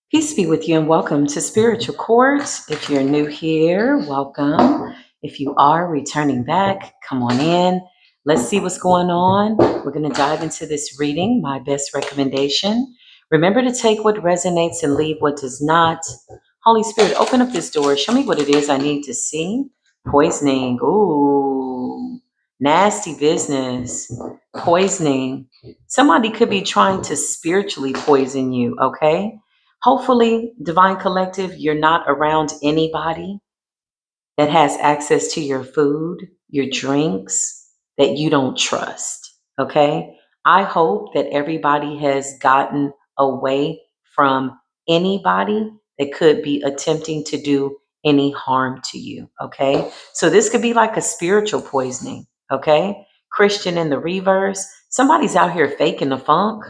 Peace be with you and welcome to Spiritual Courts. If you're new here, welcome. If you are returning back, come on in. Let's see what's going on. We're going to dive into this reading, my best recommendation. Remember to take what resonates and leave what does not. Holy Spirit, open up this door. Show me what it is I need to see. Poisoning. Ooh, nasty business. Poisoning. Somebody could be trying to spiritually poison you, okay? Hopefully, Divine Collective, you're not around anybody that has access to your food, your drinks that you don't trust. Okay. I hope that everybody has gotten away from anybody that could be attempting to do any harm to you. Okay. So this could be like a spiritual poisoning. Okay. Christian in the reverse. Somebody's out here faking the funk.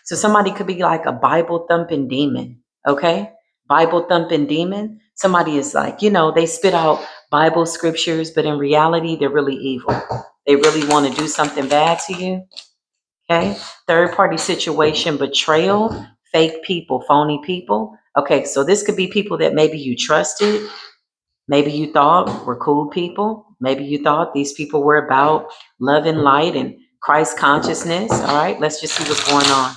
So somebody could be like a Bible thumping demon, okay? Bible thumping demon. Somebody is like, they spit out Bible scriptures, but in reality, they're really evil. They really want to do something bad to you, okay? Third party situation, betrayal, fake people, phony people. Okay, so this could be people that maybe you trusted, maybe you thought were cool people, maybe you thought these people were about love and light and Christ consciousness. All right, let's just see what's going on.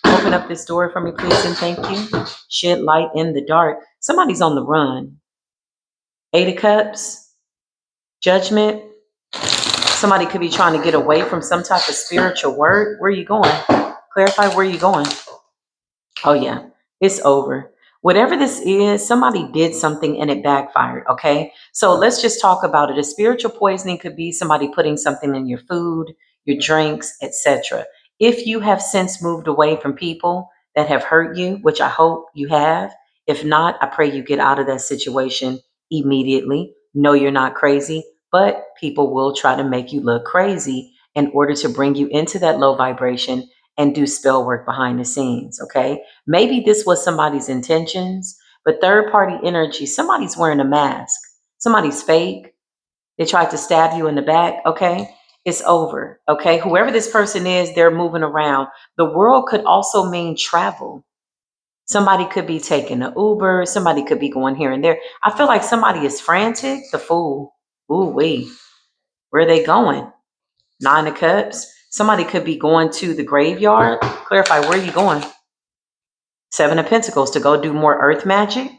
Open up this door for me, please, and thank you. Shed light in the dark. Somebody's on the run. Eight of Cups, Judgment. Somebody could be trying to get away from some type of spiritual work. Where are you going? Clarify where you're going. Oh, yeah, it's over. Whatever this is, somebody did something and it backfired, okay? So let's just talk about it. A spiritual poisoning could be somebody putting something in your food, your drinks, etc. If you have since moved away from people that have hurt you, which I hope you have, if not, I pray you get out of that situation immediately. No, you're not crazy, but people will try to make you look crazy in order to bring you into that low vibration and do spell work behind the scenes, okay? Maybe this was somebody's intentions, but third party energy, somebody's wearing a mask. Somebody's fake. They tried to stab you in the back, okay? It's over, okay? Whoever this person is, they're moving around. The world could also mean travel. Somebody could be taking an Uber. Somebody could be going here and there. I feel like somebody is frantic. The fool. Ooh, wee. Where are they going? Nine of Cups. Somebody could be going to the graveyard. Clarify, where are you going? Seven of Pentacles, to go do more earth magic.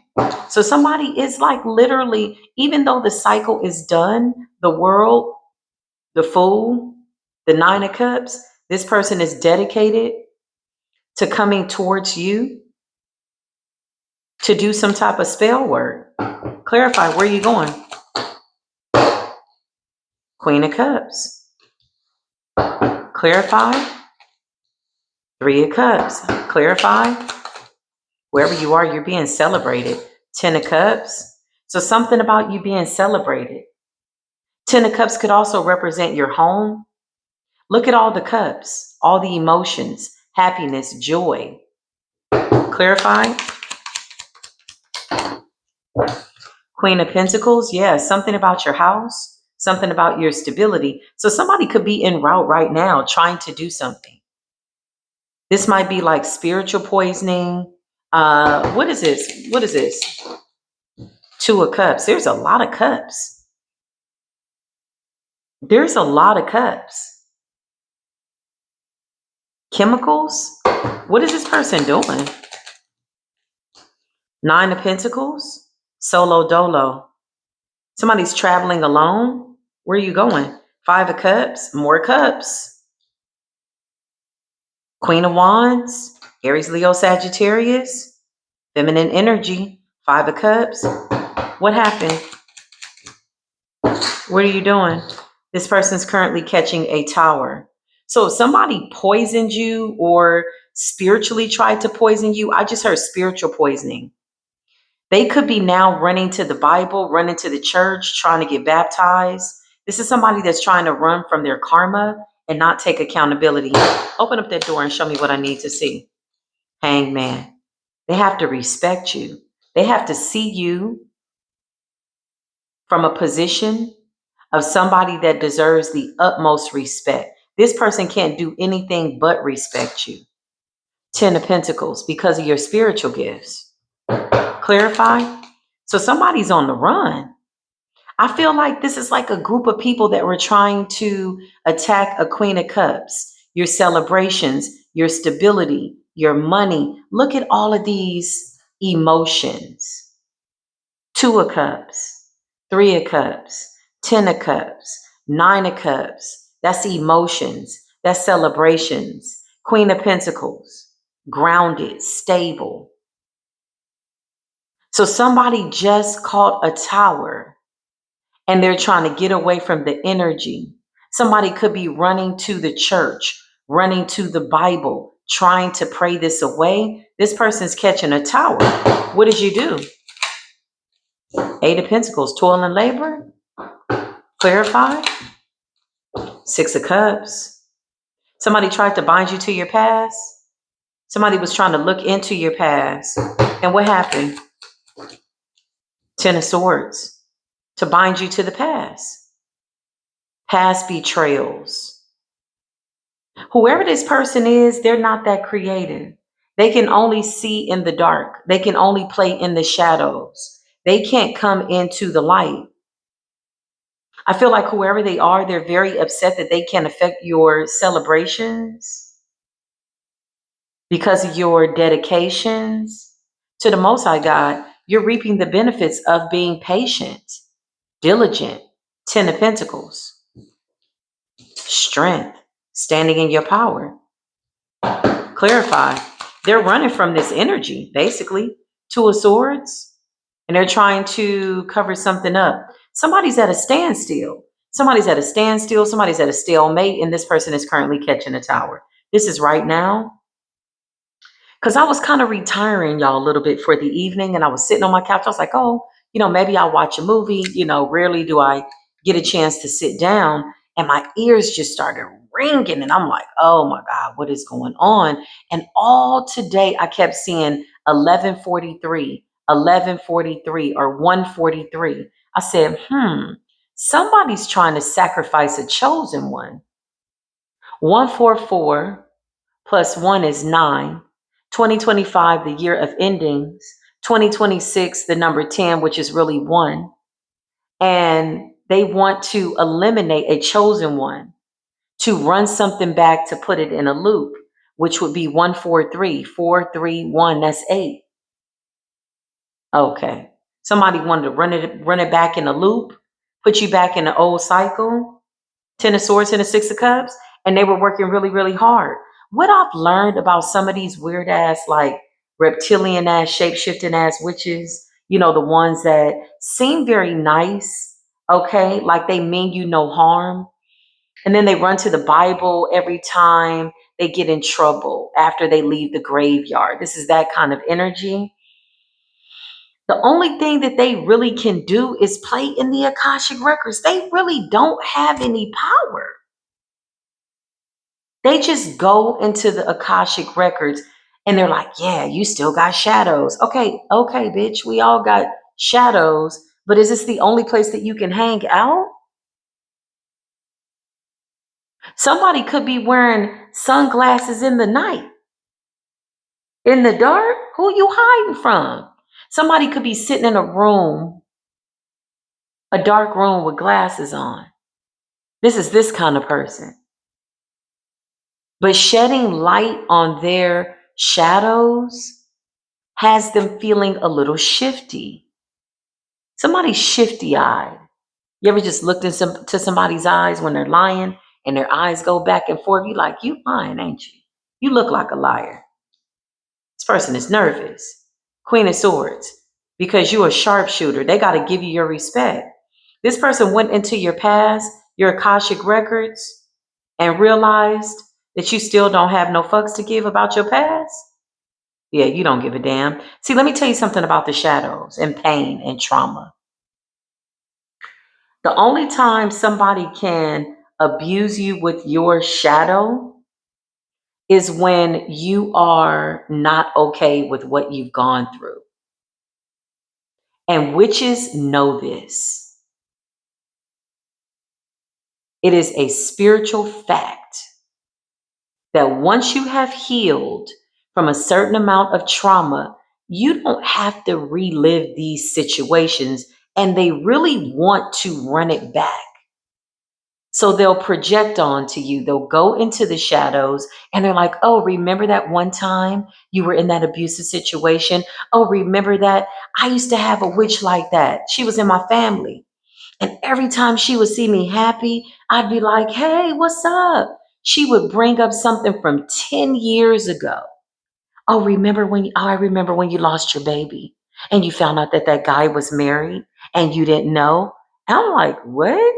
So somebody is like literally, even though the cycle is done, the world, the fool, the Nine of Cups, this person is dedicated to coming towards you to do some type of spell work. Clarify, where are you going? Queen of Cups. Clarify. Three of Cups. Clarify. Wherever you are, you're being celebrated. 10 of Cups. So something about you being celebrated. 10 of Cups could also represent your home. Look at all the cups, all the emotions, happiness, joy. Clarify. Queen of Pentacles. Yeah, something about your house, something about your stability. So somebody could be en route right now trying to do something. This might be like spiritual poisoning. What is this? What is this? Two of Cups. There's a lot of cups. There's a lot of cups. Chemicals? What is this person doing? Nine of Pentacles? Solo dolo. Somebody's traveling alone. Where are you going? Five of Cups? More cups. Queen of Wands? Aries, Leo, Sagittarius? Feminine energy. Five of Cups. What happened? What are you doing? This person's currently catching a tower. So if somebody poisoned you or spiritually tried to poison you, I just heard spiritual poisoning. They could be now running to the Bible, running to the church, trying to get baptized. This is somebody that's trying to run from their karma and not take accountability. Open up that door and show me what I need to see. Hangman. They have to respect you. They have to see you from a position of somebody that deserves the utmost respect. This person can't do anything but respect you. Ten of Pentacles, because of your spiritual gifts. Clarify. So somebody's on the run. I feel like this is like a group of people that were trying to attack a Queen of Cups, your celebrations, your stability, your money. Look at all of these emotions. Two of Cups, Three of Cups, Ten of Cups, Nine of Cups. That's emotions. That's celebrations. Queen of Pentacles, grounded, stable. So somebody just caught a tower and they're trying to get away from the energy. Somebody could be running to the church, running to the Bible, trying to pray this away. This person's catching a tower. What did you do? Eight of Pentacles, toil and labor. Clarify. Six of Cups. Somebody tried to bind you to your past. Somebody was trying to look into your past. And what happened? Ten of Swords. To bind you to the past. Past betrayals. Whoever this person is, they're not that creative. They can only see in the dark. They can only play in the shadows. They can't come into the light. I feel like whoever they are, they're very upset that they can't affect your celebrations because of your dedications to the Most High God. You're reaping the benefits of being patient, diligent. Ten of Pentacles. Strength, standing in your power. Clarify. They're running from this energy, basically. Two of Swords, and they're trying to cover something up. Somebody's at a standstill. Somebody's at a standstill. Somebody's at a stalemate, and this person is currently catching a tower. This is right now. Because I was kind of retiring, y'all, a little bit for the evening, and I was sitting on my couch. I was like, oh, maybe I'll watch a movie. Rarely do I get a chance to sit down. And my ears just started ringing. And I'm like, oh my God, what is going on? And all today, I kept seeing 11:43, 11:43, or 1:43. I said, somebody's trying to sacrifice a chosen one. 144 plus 1 is 9. 2025, the year of endings. 2026, the number 10, which is really 1. And they want to eliminate a chosen one, to run something back, to put it in a loop, which would be 143, 431, that's 8. Okay. Somebody wanted to run it back in a loop, put you back in the old cycle. Ten of Swords and the Six of Cups, and they were working really, really hard. What I've learned about some of these weird ass, like reptilian ass, shape shifting ass witches, the ones that seem very nice, okay, like they mean you no harm, and then they run to the Bible every time they get in trouble after they leave the graveyard. This is that kind of energy. The only thing that they really can do is play in the Akashic records. They really don't have any power. They just go into the Akashic records and they're like, yeah, you still got shadows. Okay, bitch, we all got shadows, but is this the only place that you can hang out? Somebody could be wearing sunglasses in the night. In the dark? Who you hiding from? Somebody could be sitting in a room, a dark room with glasses on. This is this kind of person. But shedding light on their shadows has them feeling a little shifty. Somebody's shifty-eyed. You ever just looked into somebody's eyes when they're lying and their eyes go back and forth? You like, you lying, ain't you? You look like a liar. This person is nervous. Queen of Swords. Because you're a sharpshooter. They got to give you your respect. This person went into your past, your Akashic records, and realized that you still don't have no fucks to give about your past. Yeah, you don't give a damn. See, let me tell you something about the shadows and pain and trauma. The only time somebody can abuse you with your shadow is when you are not okay with what you've gone through. And witches know this. It is a spiritual fact that once you have healed from a certain amount of trauma, you don't have to relive these situations, and they really want to run it back. So they'll project onto you. They'll go into the shadows and they're like, oh, remember that one time you were in that abusive situation? Oh, remember that? I used to have a witch like that. She was in my family. And every time she would see me happy, I'd be like, hey, what's up? She would bring up something from 10 years ago. Oh, I remember when you lost your baby and you found out that that guy was married and you didn't know. And I'm like, what?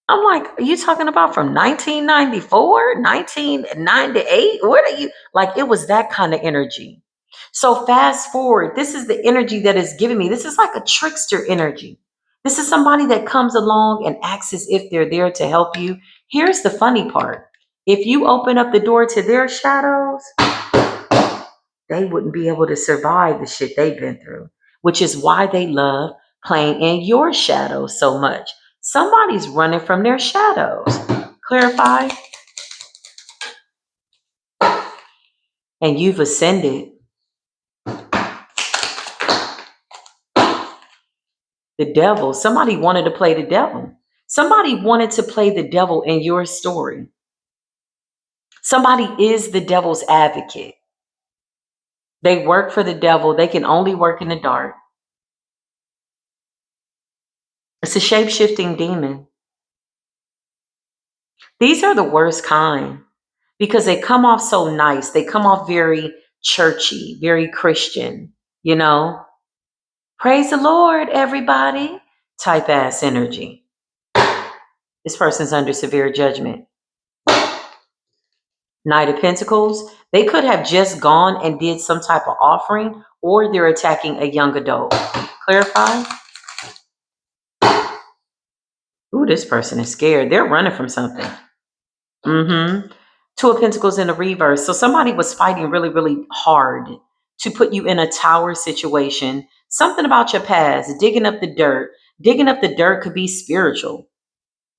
I'm like, are you talking about from 1994, 1998? What are you like? It was that kind of energy. So fast forward, this is the energy that is giving me. This is like a trickster energy. This is somebody that comes along and acts as if they're there to help you. Here's the funny part. If you open up the door to their shadows, they wouldn't be able to survive the shit they've been through, which is why they love playing in your shadows so much. Somebody's running from their shadows. Clarify. And you've ascended. The devil. Somebody wanted to play the devil. Somebody wanted to play the devil in your story. Somebody is the devil's advocate. They work for the devil. They can only work in the dark. It's a shape-shifting demon. These are the worst kind because they come off so nice. They come off very churchy, very Christian, you know? Praise the Lord, everybody. Type ass energy. This person's under severe judgment. Knight of Pentacles. They could have just gone and did some type of offering, or they're attacking a young adult. Clarify. Ooh, this person is scared. They're running from something. Two of Pentacles in the reverse. So somebody was fighting really, really hard to put you in a tower situation. Something about your past, digging up the dirt. Digging up the dirt could be spiritual.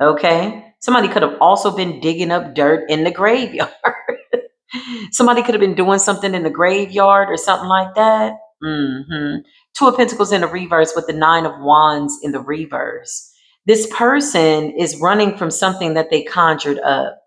Okay. Somebody could have also been digging up dirt in the graveyard. Somebody could have been doing something in the graveyard or something like that. Two of Pentacles in the reverse with the Nine of Wands in the reverse. This person is running from something that they conjured up.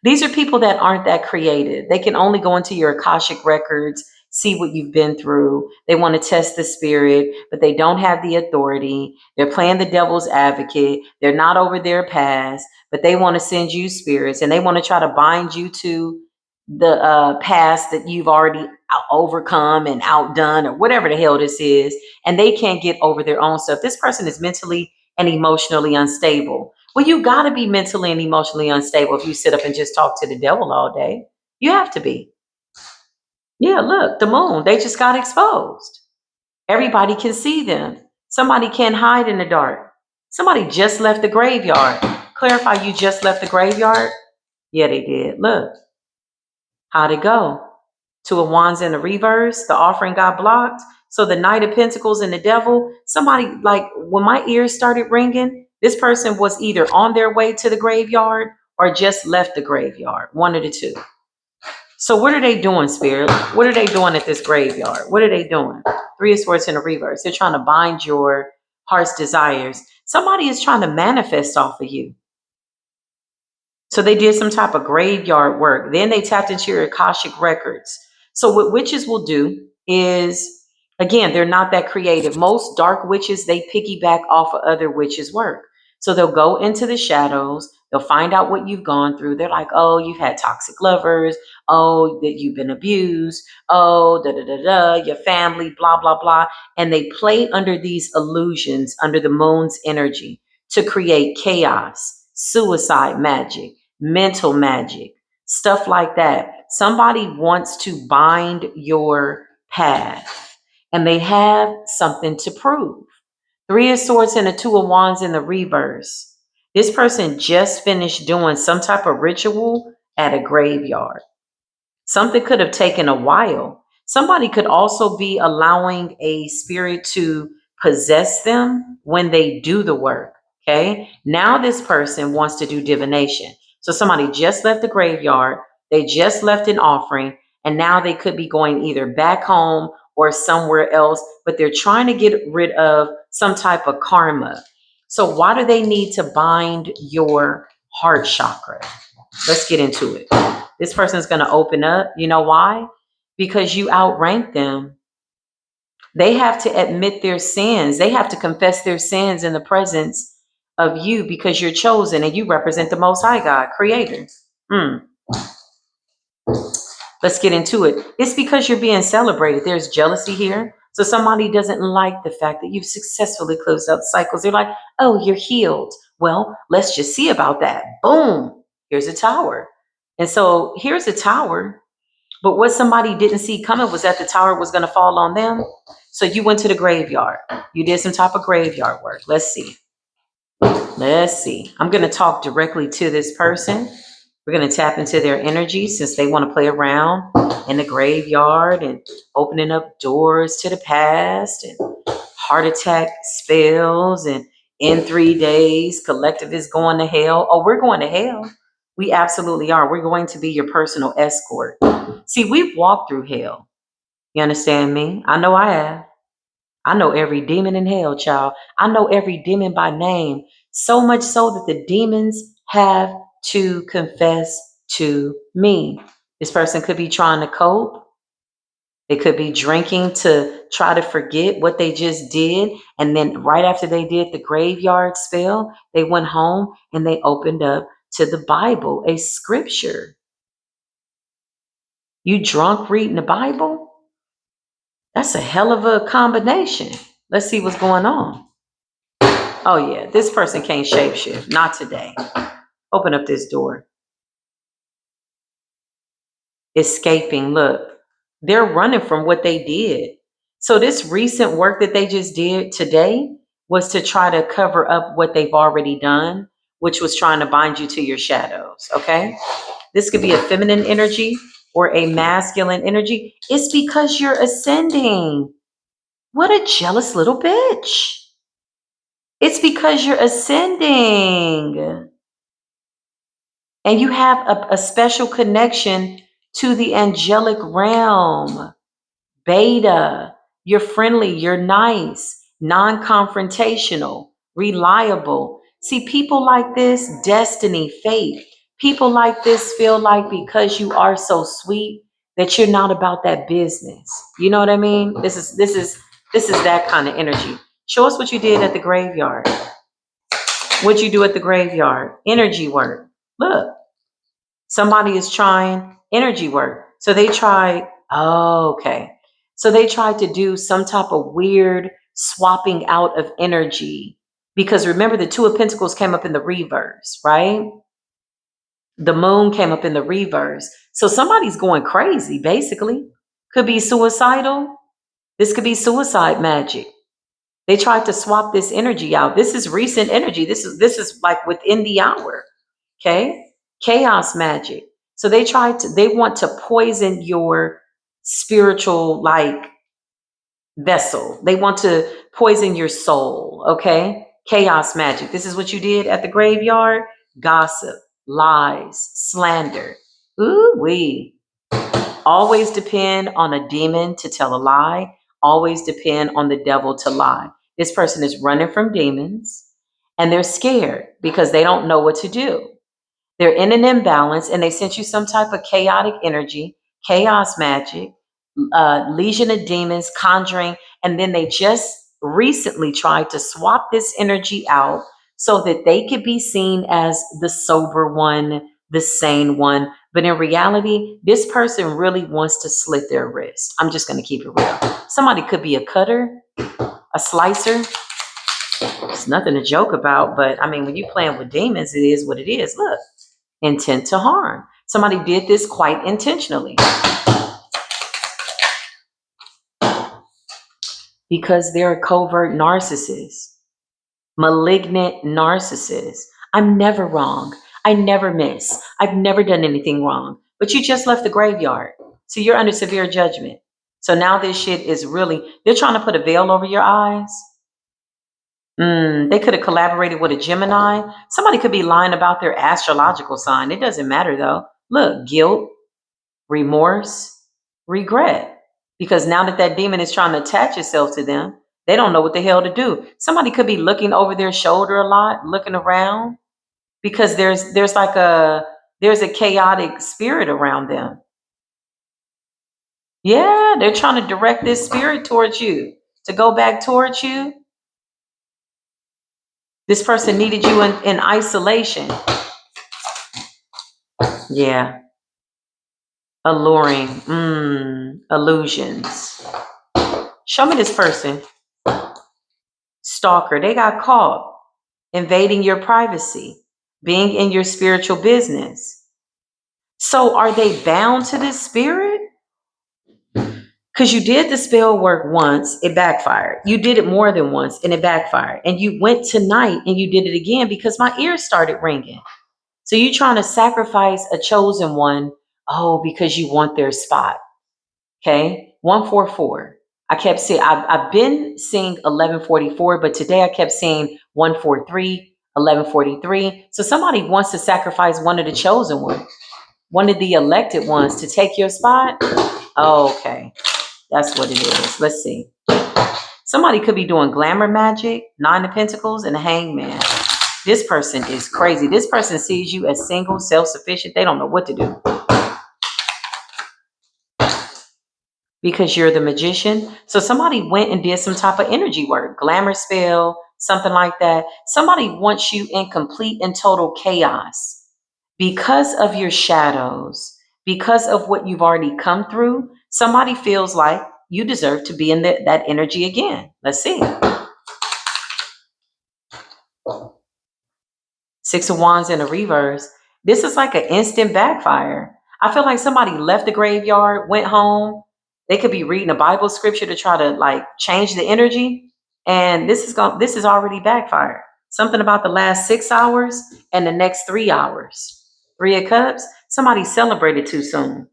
These are people that aren't that creative. They can only go into your Akashic records, see what you've been through. They want to test the spirit, but they don't have the authority. They're playing the devil's advocate. They're not over their past, but they want to send you spirits and they want to try to bind you to the past that you've already overcome and outdone or whatever the hell this is. And they can't get over their own stuff. This person is mentally and emotionally unstable. Well, you got to be mentally and emotionally unstable if you sit up and just talk to the devil all day. You have to be. Yeah, look, the moon, they just got exposed. Everybody can see them. Somebody can't hide in the dark. Somebody just left the graveyard. Clarify, you just left the graveyard? Yeah, they did. Look, how'd it go? Two of Wands in the reverse. The offering got blocked. So the Knight of Pentacles and the devil, somebody, like, when my ears started ringing, this person was either on their way to the graveyard or just left the graveyard. One of the two. So what are they doing, Spirit? What are they doing at this graveyard? What are they doing? Three of Swords in the reverse. They're trying to bind your heart's desires. Somebody is trying to manifest off of you. So they did some type of graveyard work. Then they tapped into your Akashic records. So what witches will do is, again, they're not that creative. Most dark witches, they piggyback off of other witches' work. So they'll go into the shadows. They'll find out what you've gone through. They're like, oh, you've had toxic lovers. Oh, that you've been abused. Oh, your family, blah, blah, blah. And they play under these illusions, under the moon's energy to create chaos, suicide magic, mental magic, stuff like that. Somebody wants to bind your path and they have something to prove. Three of Swords and the Two of Wands in the reverse. This person just finished doing some type of ritual at a graveyard. Something could have taken a while. Somebody could also be allowing a spirit to possess them when they do the work. Okay. Now this person wants to do divination. So somebody just left the graveyard. They just left an offering, and now they could be going either back home or somewhere else, but they're trying to get rid of some type of karma. So why do they need to bind your heart chakra? Let's get into it. This person's going to open up. You know why? Because you outrank them. They have to admit their sins. They have to confess their sins in the presence of you because you're chosen and you represent the Most High God, Creator. Let's get into it. It's because you're being celebrated. There's jealousy here. So somebody doesn't like the fact that you've successfully closed out cycles. They're like, oh, you're healed. Well, let's just see about that. Boom. Here's a tower. And so here's a tower. But what somebody didn't see coming was that the tower was going to fall on them. So you went to the graveyard. You did some type of graveyard work. Let's see. Let's see. I'm going to talk directly to this person. We're going to tap into their energy since they want to play around in the graveyard and opening up doors to the past and heart attack spells and in 3 days, collective is going to hell. Oh, we're going to hell. We absolutely are. We're going to be your personal escort. See, we've walked through hell. You understand me? I know I have. I know every demon in hell, child. I know every demon by name. So much so that the demons have to confess to me. This person could be trying to cope. They could be drinking to try to forget what they just did. And then right after they did the graveyard spell, they went home and they opened up to the Bible, a scripture. You drunk reading the Bible? That's a hell of a combination. Let's see what's going on. Oh yeah, this person can't shapeshift. Not today. Open up this door. Escaping. Look, they're running from what they did. So this recent work that they just did today was to try to cover up what they've already done, which was trying to bind you to your shadows. Okay. This could be a feminine energy or a masculine energy. It's because you're ascending. What a jealous little bitch. It's because you're ascending. And you have a special connection to the angelic realm. Beta, you're friendly, you're nice, non-confrontational, reliable. See, people like this, destiny, fate. People like this feel like because you are so sweet that you're not about that business. You know what I mean? This is that kind of energy. Show us what you did at the graveyard. What'd you do at the graveyard? Energy work. Look. Somebody is trying energy work. So they tried, oh, okay. So they tried to do some type of weird swapping out of energy. Because remember, the Two of Pentacles came up in the reverse, right? The moon came up in the reverse. So somebody's going crazy, basically. Could be suicidal. This could be suicide magic. They tried to swap this energy out. This is recent energy. This is like within the hour. Okay? Chaos magic. So they want to poison your spiritual like vessel. They want to poison your soul. Okay? Chaos magic. This is what you did at the graveyard. Gossip, lies, slander. Ooh wee. Always depend on a demon to tell a lie. Always depend on the devil to lie. This person is running from demons and they're scared because they don't know what to do. They're in an imbalance and they sent you some type of chaotic energy, chaos magic, legion of demons, conjuring, and then they just recently tried to swap this energy out so that they could be seen as the sober one, the sane one. But in reality, this person really wants to slit their wrist. I'm just going to keep it real. Somebody could be a cutter, a slicer. It's nothing to joke about, but I mean, when you're playing with demons, it is what it is. Look. Intent to harm. Somebody did this quite intentionally because they're a covert narcissist, malignant narcissist. I'm never wrong. I never miss. I've never done anything wrong. But you just left the graveyard. So you're under severe judgment. So now this shit is really, they're trying to put a veil over your eyes. They could have collaborated with a Gemini. Somebody could be lying about their astrological sign. It doesn't matter though. Look, guilt, remorse, regret. Because now that that demon is trying to attach itself to them, they don't know what the hell to do. Somebody could be looking over their shoulder a lot, looking around, because there's a chaotic spirit around them. Yeah, they're trying to direct this spirit towards you, to go back towards you. This person needed you in isolation. Yeah. Alluring. Illusions. Show me this person. Stalker. They got caught invading your privacy, being in your spiritual business. So are they bound to this spirit? Because you did the spell work once, it backfired. You did it more than once and it backfired. And you went tonight and you did it again because my ears started ringing. So you're trying to sacrifice a chosen one, because you want their spot. Okay, 144. I kept seeing, I've been seeing 1144, but today I kept seeing 143, 1143. So somebody wants to sacrifice one of the chosen ones, one of the elected ones to take your spot. Okay, that's what it is. Let's see. Somebody could be doing glamour magic, 9 of Pentacles, and the Hangman. This person is crazy. This person sees you as single, self-sufficient. They don't know what to do. Because you're the magician. So somebody went and did some type of energy work, glamour spell, something like that. Somebody wants you in complete and total chaos because of your shadows, because of what you've already come through. Somebody feels like you deserve to be in that energy again. Let's see. 6 of Wands in a reverse. This is like an instant backfire. I feel like somebody left the graveyard, went home. They could be reading a Bible scripture to try to change the energy. And this is already backfired. Something about the last 6 hours and the next 3 hours. 3 of Cups. Somebody celebrated too soon.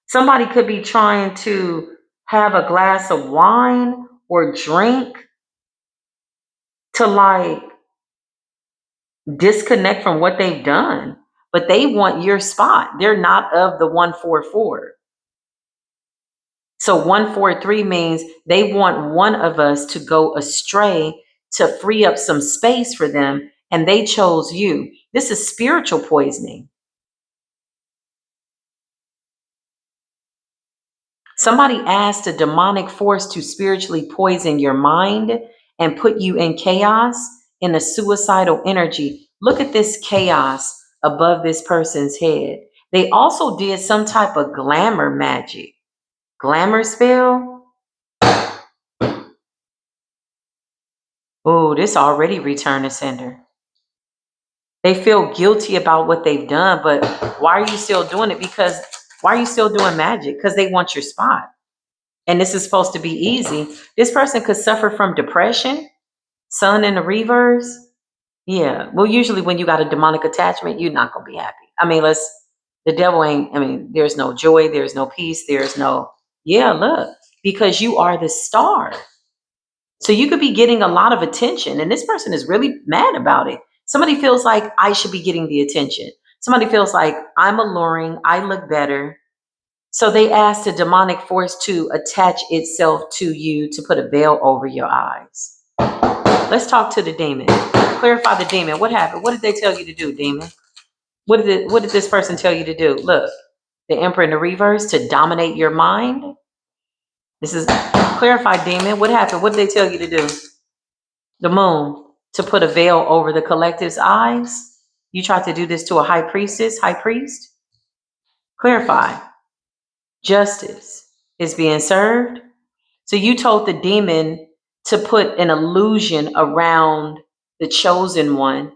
Somebody could be trying to have a glass of wine or drink to disconnect from what they've done, but they want your spot. They're not of the 144. So 143 means they want one of us to go astray to free up some space for them, and they chose you. This is spiritual poisoning. Somebody asked a demonic force to spiritually poison your mind and put you in chaos, in a suicidal energy. Look at this chaos above this person's head. They also did some type of glamour magic. Glamour spell? Oh, this already returned to sender. They feel guilty about what they've done, but why are you still doing it? Why are you still doing magic? Because they want your spot. And this is supposed to be easy. This person could suffer from depression, Sun in the reverse. Yeah. Well, usually when you got a demonic attachment, you're not going to be happy. The devil ain't, there's no joy, there's no peace, look, because you are the star. So you could be getting a lot of attention, and this person is really mad about it. Somebody feels like I should be getting the attention. Somebody feels like I'm alluring, I look better. So they asked a demonic force to attach itself to you to put a veil over your eyes. Let's talk to the demon. Clarify the demon. What happened? What did they tell you to do, demon? What did this person tell you to do? Look, the Emperor in the reverse, to dominate your mind. This is clarified, demon. What happened? What did they tell you to do? The Moon, to put a veil over the collective's eyes. You tried to do this to a high priestess, high priest. Clarify. Justice is being served. So you told the demon to put an illusion around the chosen one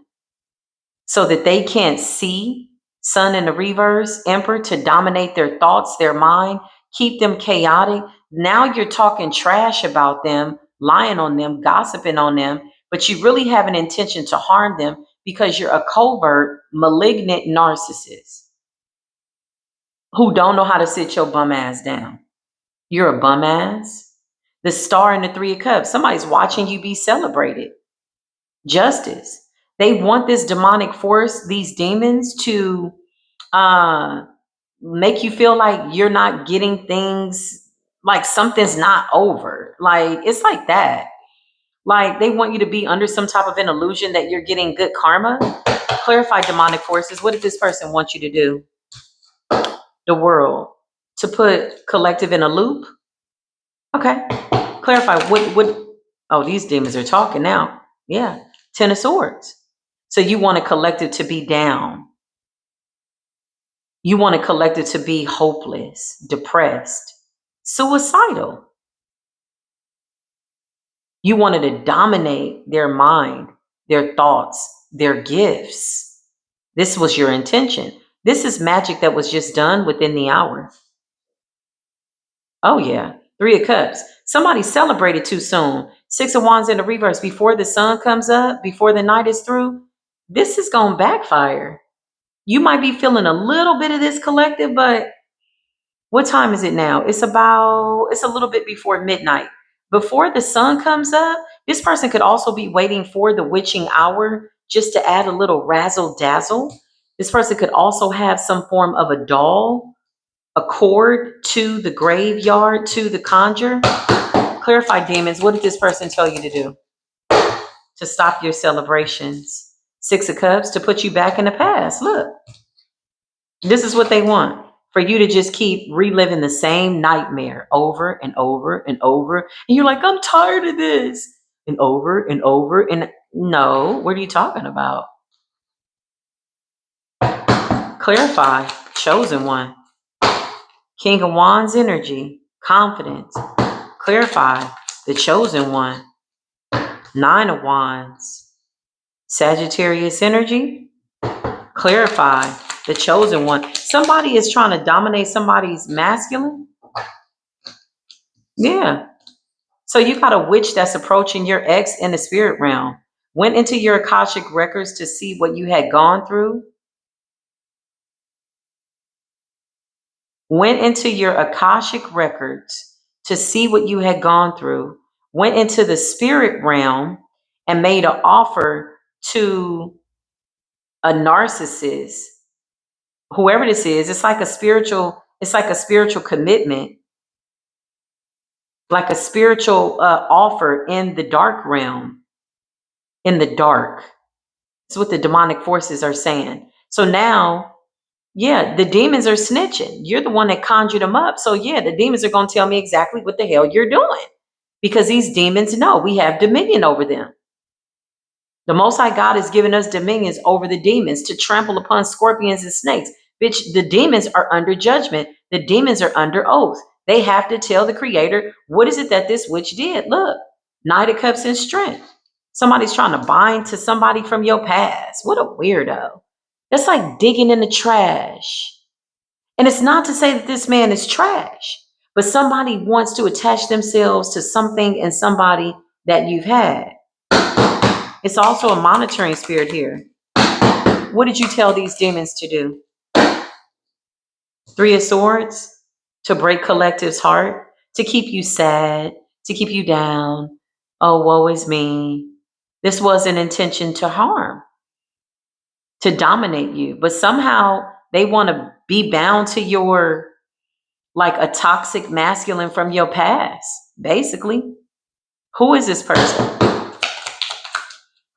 so that they can't see Sun in the reverse, Emperor, to dominate their thoughts, their mind, keep them chaotic. Now you're talking trash about them, lying on them, gossiping on them, but you really have an intention to harm them because you're a covert, malignant narcissist who don't know how to sit your bum ass down. You're a bum ass. The Star in the 3 of Cups. Somebody's watching you be celebrated. Justice. They want this demonic force, these demons, to make you feel like you're not getting things, like something's not over. Like it's like that. Like they want you to be under some type of an illusion that you're getting good karma. Clarify demonic forces. What did this person want you to do? The world. To put collective in a loop? Okay. Clarify what oh, these demons are talking now. Yeah. Ten of Swords. So you want a collective to be down. You want a collective to be hopeless, depressed, suicidal. You wanted to dominate their mind, their thoughts, their gifts. This was your intention. This is magic that was just done within the hour. Oh, yeah. Three of Cups. Somebody celebrated too soon. Six of Wands in the reverse. Before the sun comes up, before the night is through, this is going to backfire. You might be feeling a little bit of this collective, but what time is it now? It's a little bit before midnight. Before the sun comes up, this person could also be waiting for the witching hour just to add a little razzle dazzle. This person could also have some form of a doll, a cord to the graveyard, to the conjure. Clarify, demons. What did this person tell you to do? To stop your celebrations. Six of Cups, to put you back in the past. Look, this is what they want. For you to just keep reliving the same nightmare over and over and over. And you're like, I'm tired of this. And over and over. And no, what are you talking about? Clarify. Chosen one. King of Wands energy. Confidence. Clarify. The chosen one. Nine of Wands. Sagittarius energy. Clarify. The chosen one. Somebody is trying to dominate somebody's masculine. Yeah. So you got a witch that's approaching your ex in the spirit realm. Went into your Akashic records to see what you had gone through. Went into your Akashic records to see what you had gone through. Went into the spirit realm and made an offer to a narcissist. Whoever this is, it's like a spiritual commitment, like a spiritual offer in the dark realm, in the dark. That's what the demonic forces are saying. So now, yeah, the demons are snitching. You're the one that conjured them up. So yeah, the demons are going to tell me exactly what the hell you're doing, because these demons know we have dominion over them. The Most High God has given us dominions over the demons to trample upon scorpions and snakes. Bitch, the demons are under judgment. The demons are under oath. They have to tell the Creator, what is it that this witch did? Look, Knight of Cups and Strength. Somebody's trying to bind to somebody from your past. What a weirdo. That's like digging in the trash. And it's not to say that this man is trash, but somebody wants to attach themselves to something and somebody that you've had. It's also a monitoring spirit here. What did you tell these demons to do? Three of Swords, to break collective's heart, to keep you sad, to keep you down. Oh, woe is me. This was an intention to harm, to dominate you, but somehow they want to be bound to your, like a toxic masculine from your past, basically. Who is this person?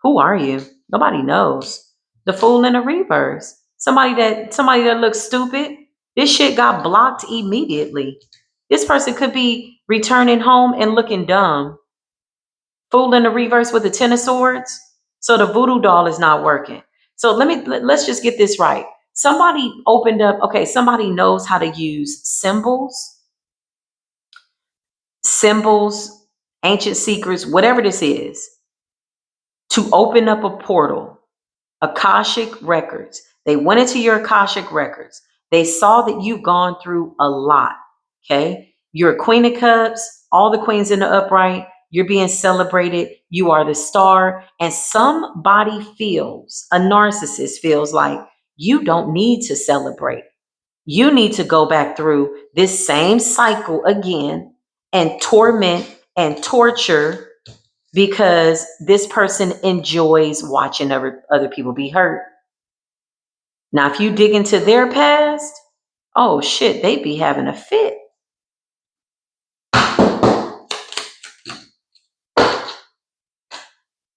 Who are you? Nobody knows. The Fool in the reverse. Somebody that looks stupid. This shit got blocked immediately. This person could be returning home and looking dumb. Fool in the reverse with the Ten of Swords. So the voodoo doll is not working. So let's just get this right. Somebody opened up, okay, somebody knows how to use symbols, ancient secrets, whatever this is, to open up a portal. Akashic records. They went into your Akashic records. They saw that you've gone through a lot. Okay. You're a Queen of Cups, all the queens in the upright. You're being celebrated. You are the star. And somebody feels, a narcissist feels like you don't need to celebrate. You need to go back through this same cycle again and torment and torture, because this person enjoys watching other people be hurt. Now, if you dig into their past, Oh shit, they be having a fit.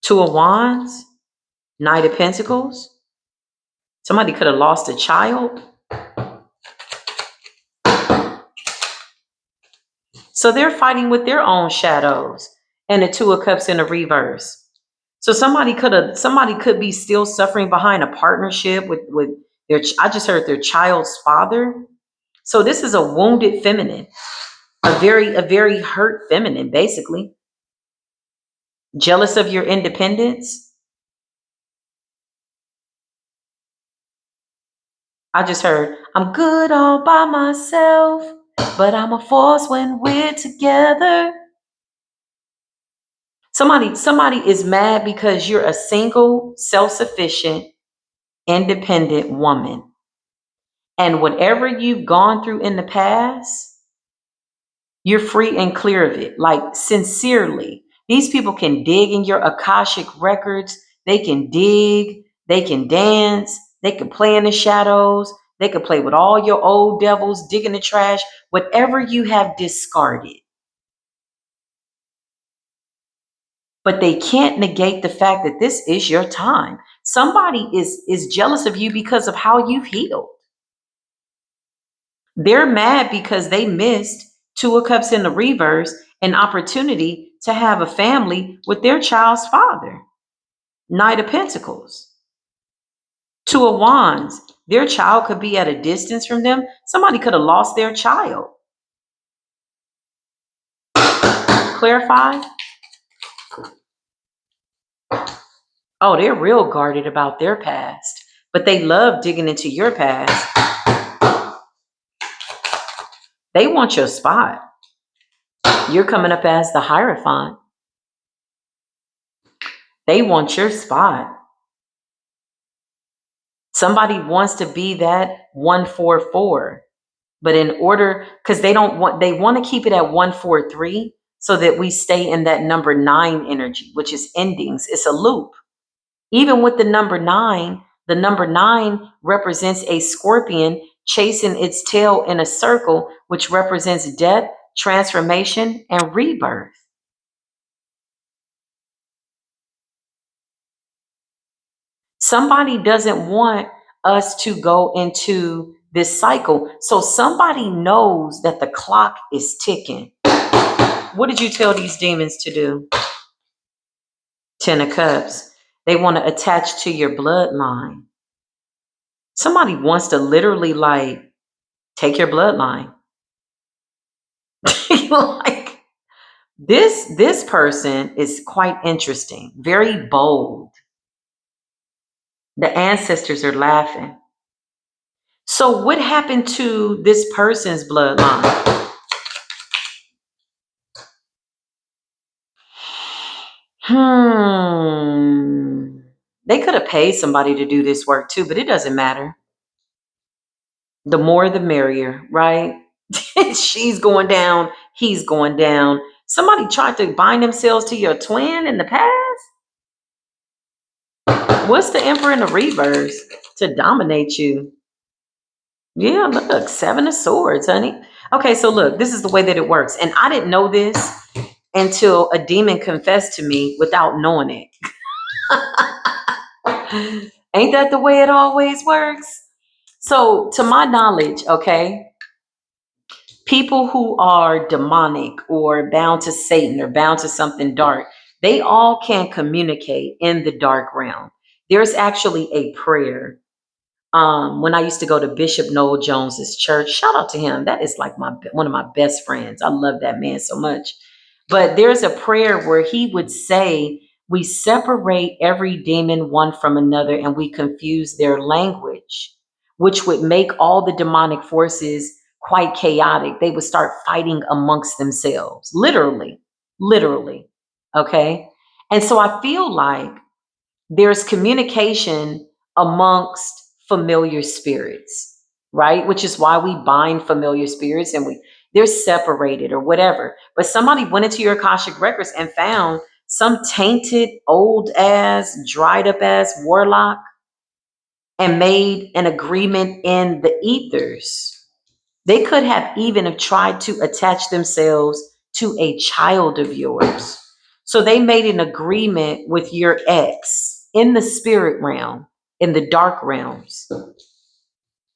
Two of Wands, Knight of Pentacles. Somebody could have lost a child. So they're fighting with their own shadows. And the Two of Cups in the reverse. So somebody could be still suffering behind a partnership with their, I just heard their child's father. So this is a wounded feminine, a very hurt feminine, basically. Jealous of your independence. I just heard, I'm good all by myself, but I'm a force when we're together. Somebody is mad because you're a single, self-sufficient, independent woman. And whatever you've gone through in the past, you're free and clear of it. Like, sincerely. These people can dig in your Akashic records. They can dig. They can dance. They can play in the shadows. They can play with all your old devils, dig in the trash, whatever you have discarded. But they can't negate the fact that this is your time. Somebody is jealous of you because of how you've healed. They're mad because they missed Two of Cups in the reverse, an opportunity to have a family with their child's father. Knight of Pentacles. Two of Wands. Their child could be at a distance from them. Somebody could have lost their child. Clarify. Oh, they're real guarded about their past, but they love digging into your past. They want your spot. You're coming up as the Hierophant. They want your spot. Somebody wants to be that 144, but in order, because they want to keep it at 143 so that we stay in that number 9 energy, which is endings. It's a loop. Even with the number 9 represents a scorpion chasing its tail in a circle, which represents death, transformation, and rebirth. Somebody doesn't want us to go into this cycle. So somebody knows that the clock is ticking. What did you tell these demons to do? 10 of Cups. They want to attach to your bloodline. Somebody wants to literally like take your bloodline. Like this person is quite interesting, very bold. The ancestors are laughing. So what happened to this person's bloodline? They could have paid somebody to do this work too, but it doesn't matter. The more the merrier, right? She's going down, he's going down. Somebody tried to bind themselves to your twin in the past. What's the Emperor in the reverse? To dominate you. Yeah, look, 7 of Swords, honey. Okay, so look, this is the way that it works. And I didn't know this until a demon confessed to me without knowing it. Ain't that the way it always works? So, to my knowledge, okay, people who are demonic or bound to Satan or bound to something dark, they all can communicate in the dark realm. There's actually a prayer. When I used to go to Bishop Noel Jones's church, shout out to him. That is like one of my best friends. I love that man so much. But there's a prayer where he would say, we separate every demon one from another and we confuse their language, which would make all the demonic forces quite chaotic. They would start fighting amongst themselves, literally, literally. Okay. And so I feel like there's communication amongst familiar spirits, right? Which is why we bind familiar spirits and they're separated or whatever. But somebody went into your Akashic records and found some tainted, old ass, dried up ass warlock and made an agreement in the ethers. They could have even have tried to attach themselves to a child of yours. So they made an agreement with your ex in the spirit realm, in the dark realms,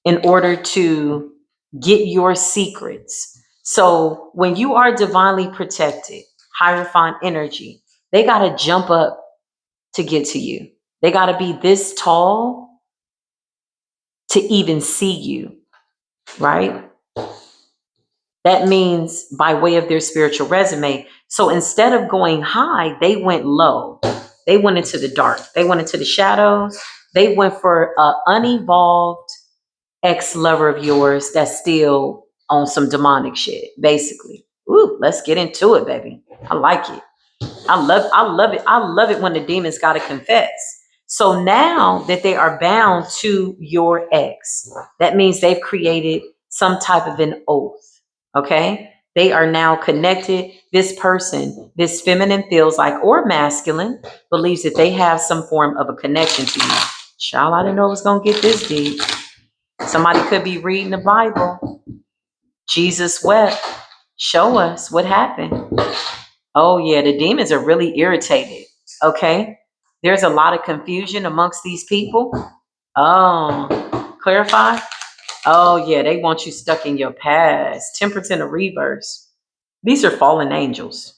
in order to get your secrets. So when you are divinely protected, Hierophant energy, they got to jump up to get to you. They got to be this tall to even see you, right? That means by way of their spiritual resume. So instead of going high, they went low. They went into the dark. They went into the shadows. They went for an unevolved ex-lover of yours that's still on some demonic shit, basically. Ooh, let's get into it, baby. I like it. I love it. I love it when the demons gotta confess. So now that they are bound to your ex, that means they've created some type of an oath. Okay? They are now connected. This person, this feminine feels like, or masculine, believes that they have some form of a connection to you. Child, I didn't know it was gonna get this deep. Somebody could be reading the Bible. Jesus wept. Show us what happened. Oh, yeah, the demons are really irritated. Okay. There's a lot of confusion amongst these people. Oh, clarify. Oh, yeah, they want you stuck in your past. Temperance in the reverse. These are fallen angels.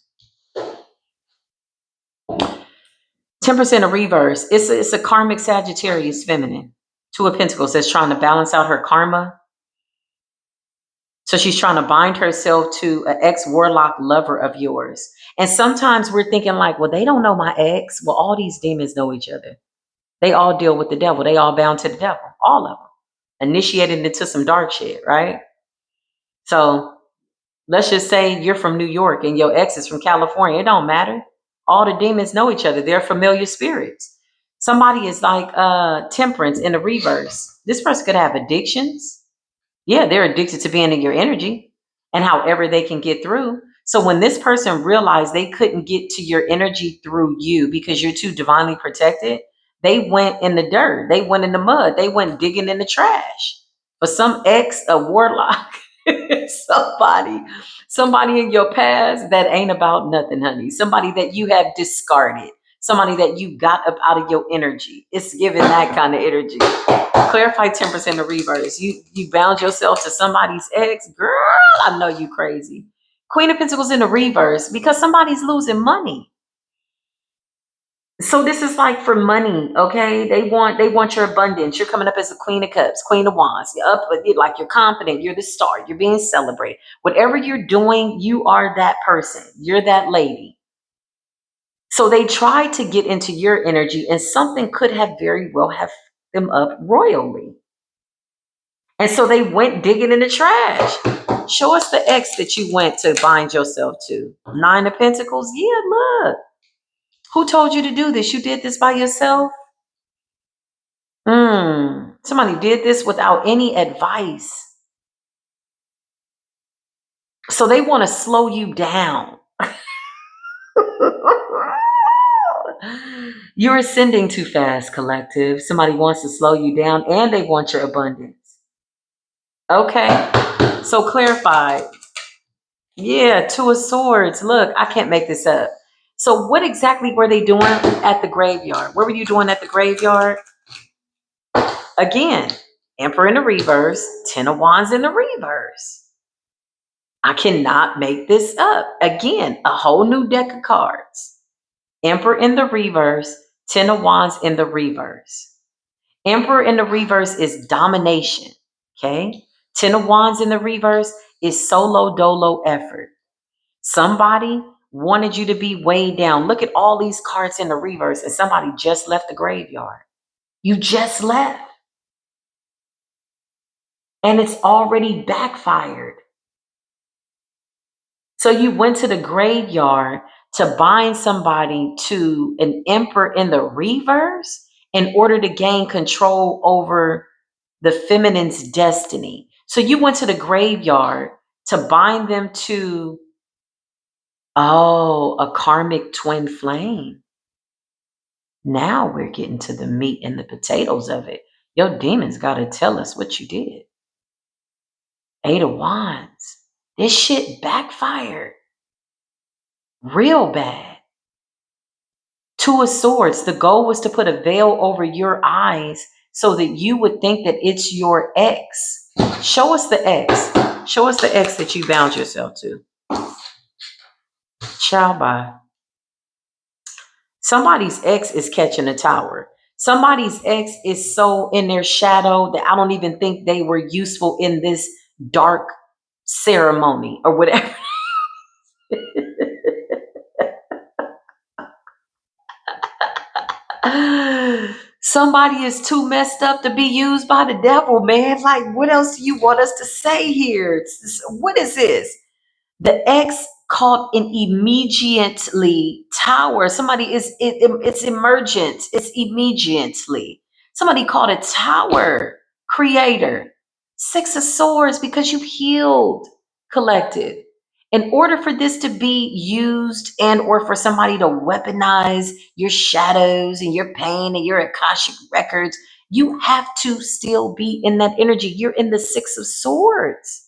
Temperance in the reverse. It's a karmic Sagittarius feminine. Two of Pentacles that's trying to balance out her karma. So she's trying to bind herself to an ex-warlock lover of yours. And sometimes we're thinking like, well, they don't know my ex. Well, all these demons know each other. They all deal with the devil. They all bound to the devil. All of them. Initiated into some dark shit, right? So let's just say you're from New York and your ex is from California. It don't matter. All the demons know each other. They're familiar spirits. Somebody is like temperance in the reverse. This person could have addictions. Yeah, they're addicted to being in your energy and however they can get through. So when this person realized they couldn't get to your energy through you because you're too divinely protected, they went in the dirt. They went in the mud. They went digging in the trash. For some ex, a warlock, somebody, somebody in your past that ain't about nothing, honey. Somebody that you have discarded. Somebody that you got up out of your energy. It's giving that kind of energy. Clarify temperance in the reverse. You bound yourself to somebody's ex, girl. I know you crazy. Queen of Pentacles in the reverse because somebody's losing money. So this is like for money, okay? They want your abundance. You're coming up as the Queen of Cups, Queen of Wands. You're up, like you're confident. You're the star. You're being celebrated. Whatever you're doing, you are that person. You're that lady. So they tried to get into your energy, and something could have very well have them up royally. And so they went digging in the trash. Show us the ex that you went to bind yourself to. Nine of Pentacles. Yeah, look. Who told you to do this? You did this by yourself? Somebody did this without any advice. So they want to slow you down. You're ascending too fast, collective. Somebody wants to slow you down and they want your abundance. Okay. So clarify. Yeah, Two of Swords. Look, I can't make this up. So what exactly were they doing at the graveyard? What were you doing at the graveyard? Again, Emperor in the reverse, Ten of Wands in the reverse. I cannot make this up. Again, a whole new deck of cards. Emperor in the reverse, Ten of Wands in the reverse. Emperor in the reverse is domination, okay? Ten of Wands in the reverse is solo dolo effort. Somebody wanted you to be weighed down. Look at all these cards in the reverse, and somebody just left the graveyard. You just left. And it's already backfired. So you went to the graveyard to bind somebody to an emperor in the reverse in order to gain control over the feminine's destiny. So you went to the graveyard to bind them to, oh, a karmic twin flame. Now we're getting to the meat and the potatoes of it. Your demons got to tell us what you did. Eight of Wands. This shit backfired real bad. Two of Swords. The goal was to put a veil over your eyes so that you would think that it's your ex. Show us the ex. Show us the ex that you bound yourself to. Ciao, bye. Somebody's ex is catching a tower. Somebody's ex is so in their shadow that I don't even think they were useful in this dark ceremony or whatever. Somebody is too messed up to be used by the devil, man. Like, what else do you want us to say here? What is this? The ex caught an immediately tower. Somebody it's emergent. It's immediately. Somebody called a tower creator. Six of Swords because you've healed, collective. In order for this to be used and or for somebody to weaponize your shadows and your pain and your Akashic records, you have to still be in that energy. You're in the Six of Swords.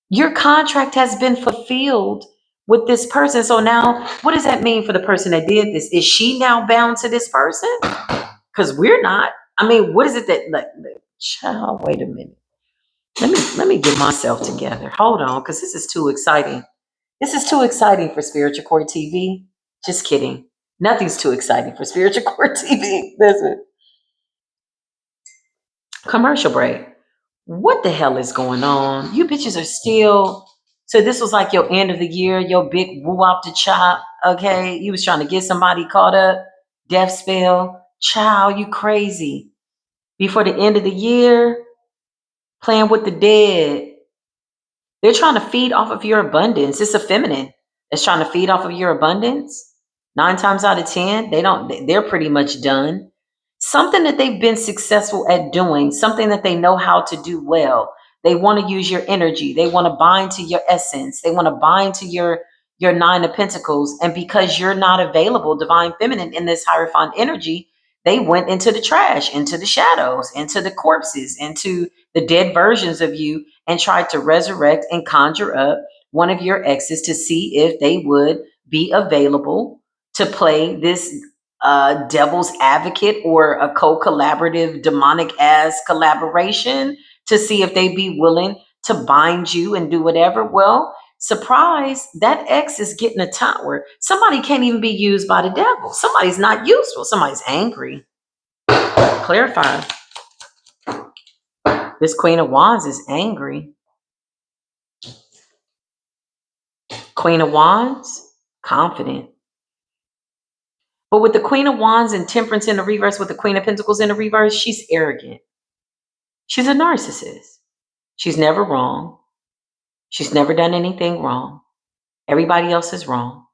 Your contract has been fulfilled with this person. So now, what does that mean for the person that did this? Is she now bound to this person? Because we're not. I mean, what is it that like, child, wait a minute. Let me get myself together. Hold on, because this is too exciting. This is too exciting for Spiritual Court TV. Just kidding. Nothing's too exciting for Spiritual Court TV. Listen. Commercial break. What the hell is going on? You bitches are still. So this was like your end of the year, your big woo up the chop. Okay, you was trying to get somebody caught up. Death spell. Child, you crazy. Before the end of the year, playing with the dead. They're trying to feed off of your abundance. It's a feminine that's trying to feed off of your abundance. 9 times out of 10, they're pretty much done. Something that they've been successful at doing, something that they know how to do well. They want to use your energy. They want to bind to your essence. They want to bind to your 9 of Pentacles. And because you're not available, divine feminine, in this Hierophant energy, they went into the trash, into the shadows, into the corpses, into the dead versions of you, and tried to resurrect and conjure up one of your exes to see if they would be available to play this devil's advocate or a co-collaborative demonic ass collaboration, to see if they'd be willing to bind you and do whatever. Well, surprise, that ex is getting a tower. Somebody can't even be used by the devil. Somebody's not useful. Somebody's angry. Clarify. This Queen of Wands is angry. Queen of Wands, confident. But with the Queen of Wands and Temperance in the reverse, with the Queen of Pentacles in the reverse, she's arrogant. She's a narcissist. She's never wrong. She's never done anything wrong. Everybody else is wrong.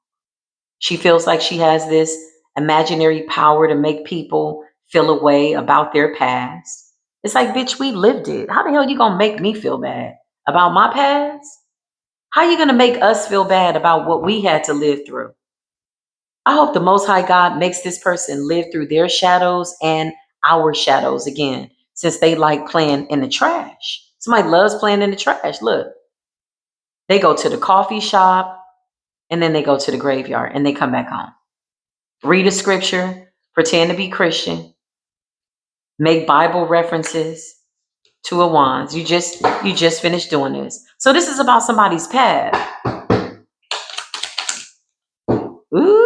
She feels like she has this imaginary power to make people feel a way about their past. It's like, bitch, we lived it. How the hell you gonna make me feel bad about my past? How you gonna make us feel bad about what we had to live through? I hope the Most High God makes this person live through their shadows and our shadows again, since they like playing in the trash. Somebody loves playing in the trash. Look, they go to the coffee shop and then they go to the graveyard and they come back home. Read a scripture, pretend to be Christian, make Bible references. Two of Wands. You just finished doing this. So this is about somebody's path. Ooh.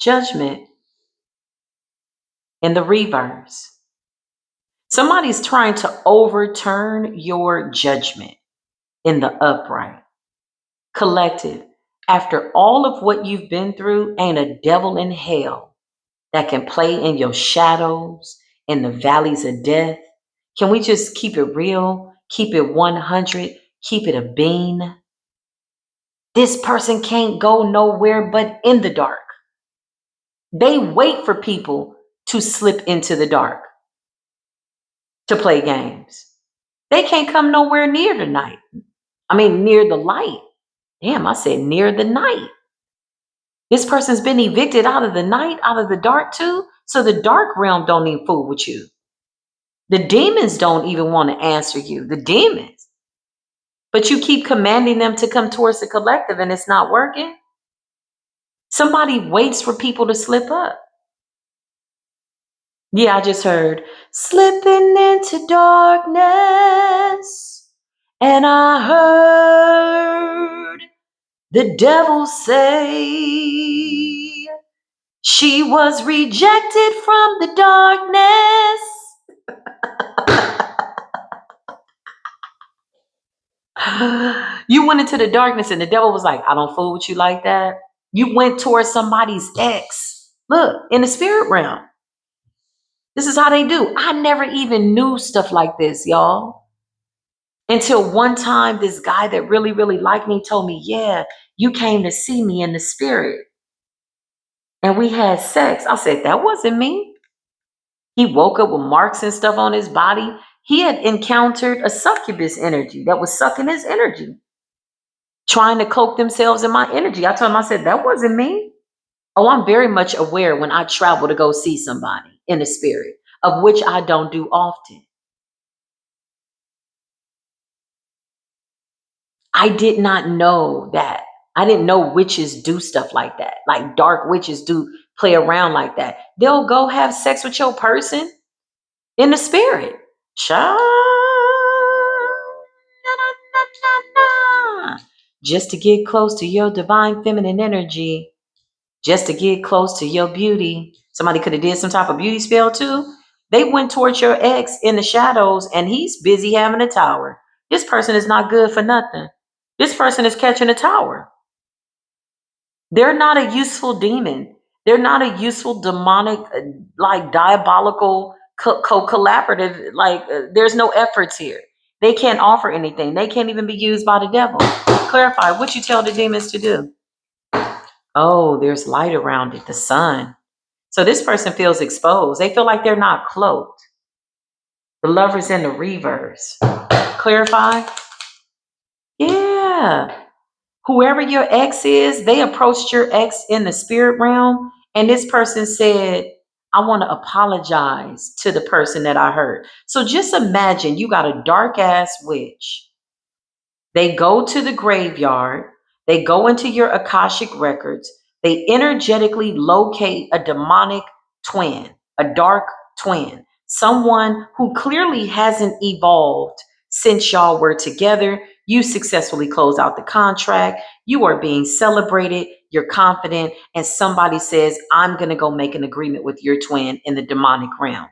Judgment in the reverse. Somebody's trying to overturn your judgment in the upright. Collective. After all of what you've been through, ain't a devil in hell that can play in your shadows, in the valleys of death. Can we just keep it real? Keep it 100? Keep it a bean? This person can't go nowhere but in the dark. They wait for people to slip into the dark to play games. They can't come nowhere near the night. I mean, near the light. Damn, I said near the night. This person's been evicted out of the night, out of the dark too. So the dark realm don't even fool with you. The demons don't even want to answer you. The demons. But you keep commanding them to come towards the collective and it's not working. Somebody waits for people to slip up. Yeah, I just heard slipping into darkness. And I heard the devil say she was rejected from the darkness. You went into the darkness and the devil was like, I don't fool with you like that. You went towards somebody's ex. Look, in the spirit realm. This is how they do. I never even knew stuff like this, y'all. Until one time, this guy that really, really liked me told me, yeah, you came to see me in the spirit. And we had sex. I said, that wasn't me. He woke up with marks and stuff on his body. He had encountered a succubus energy that was sucking his energy, trying to cloak themselves in my energy. I told him, I said, that wasn't me. Oh, I'm very much aware when I travel to go see somebody in the spirit, of which I don't do often. I did not know that. I didn't know witches do stuff like that. Like dark witches do play around like that. They'll go have sex with your person in the spirit. Child. Na, na, na, na, na. Just to get close to your divine feminine energy, just to get close to your beauty. Somebody could have did some type of beauty spell too. They went towards your ex in the shadows and he's busy having a tower. This person is not good for nothing. This person is catching a tower. They're not a useful demon. They're not a useful demonic, like diabolical collaborative. Like there's no efforts here. They can't offer anything. They can't even be used by the devil. Clarify what you tell the demons to do. Oh, there's light around it, the sun. So this person feels exposed. They feel like they're not cloaked. The lover's in the reverse. Clarify? Yeah. Whoever your ex is, they approached your ex in the spirit realm, and this person said, I want to apologize to the person that I hurt. So just imagine you got a dark ass witch. They go to the graveyard, they go into your Akashic records, they energetically locate a demonic twin, a dark twin, someone who clearly hasn't evolved since y'all were together. You successfully close out the contract, you are being celebrated, you're confident, and somebody says, I'm going to go make an agreement with your twin in the demonic realm.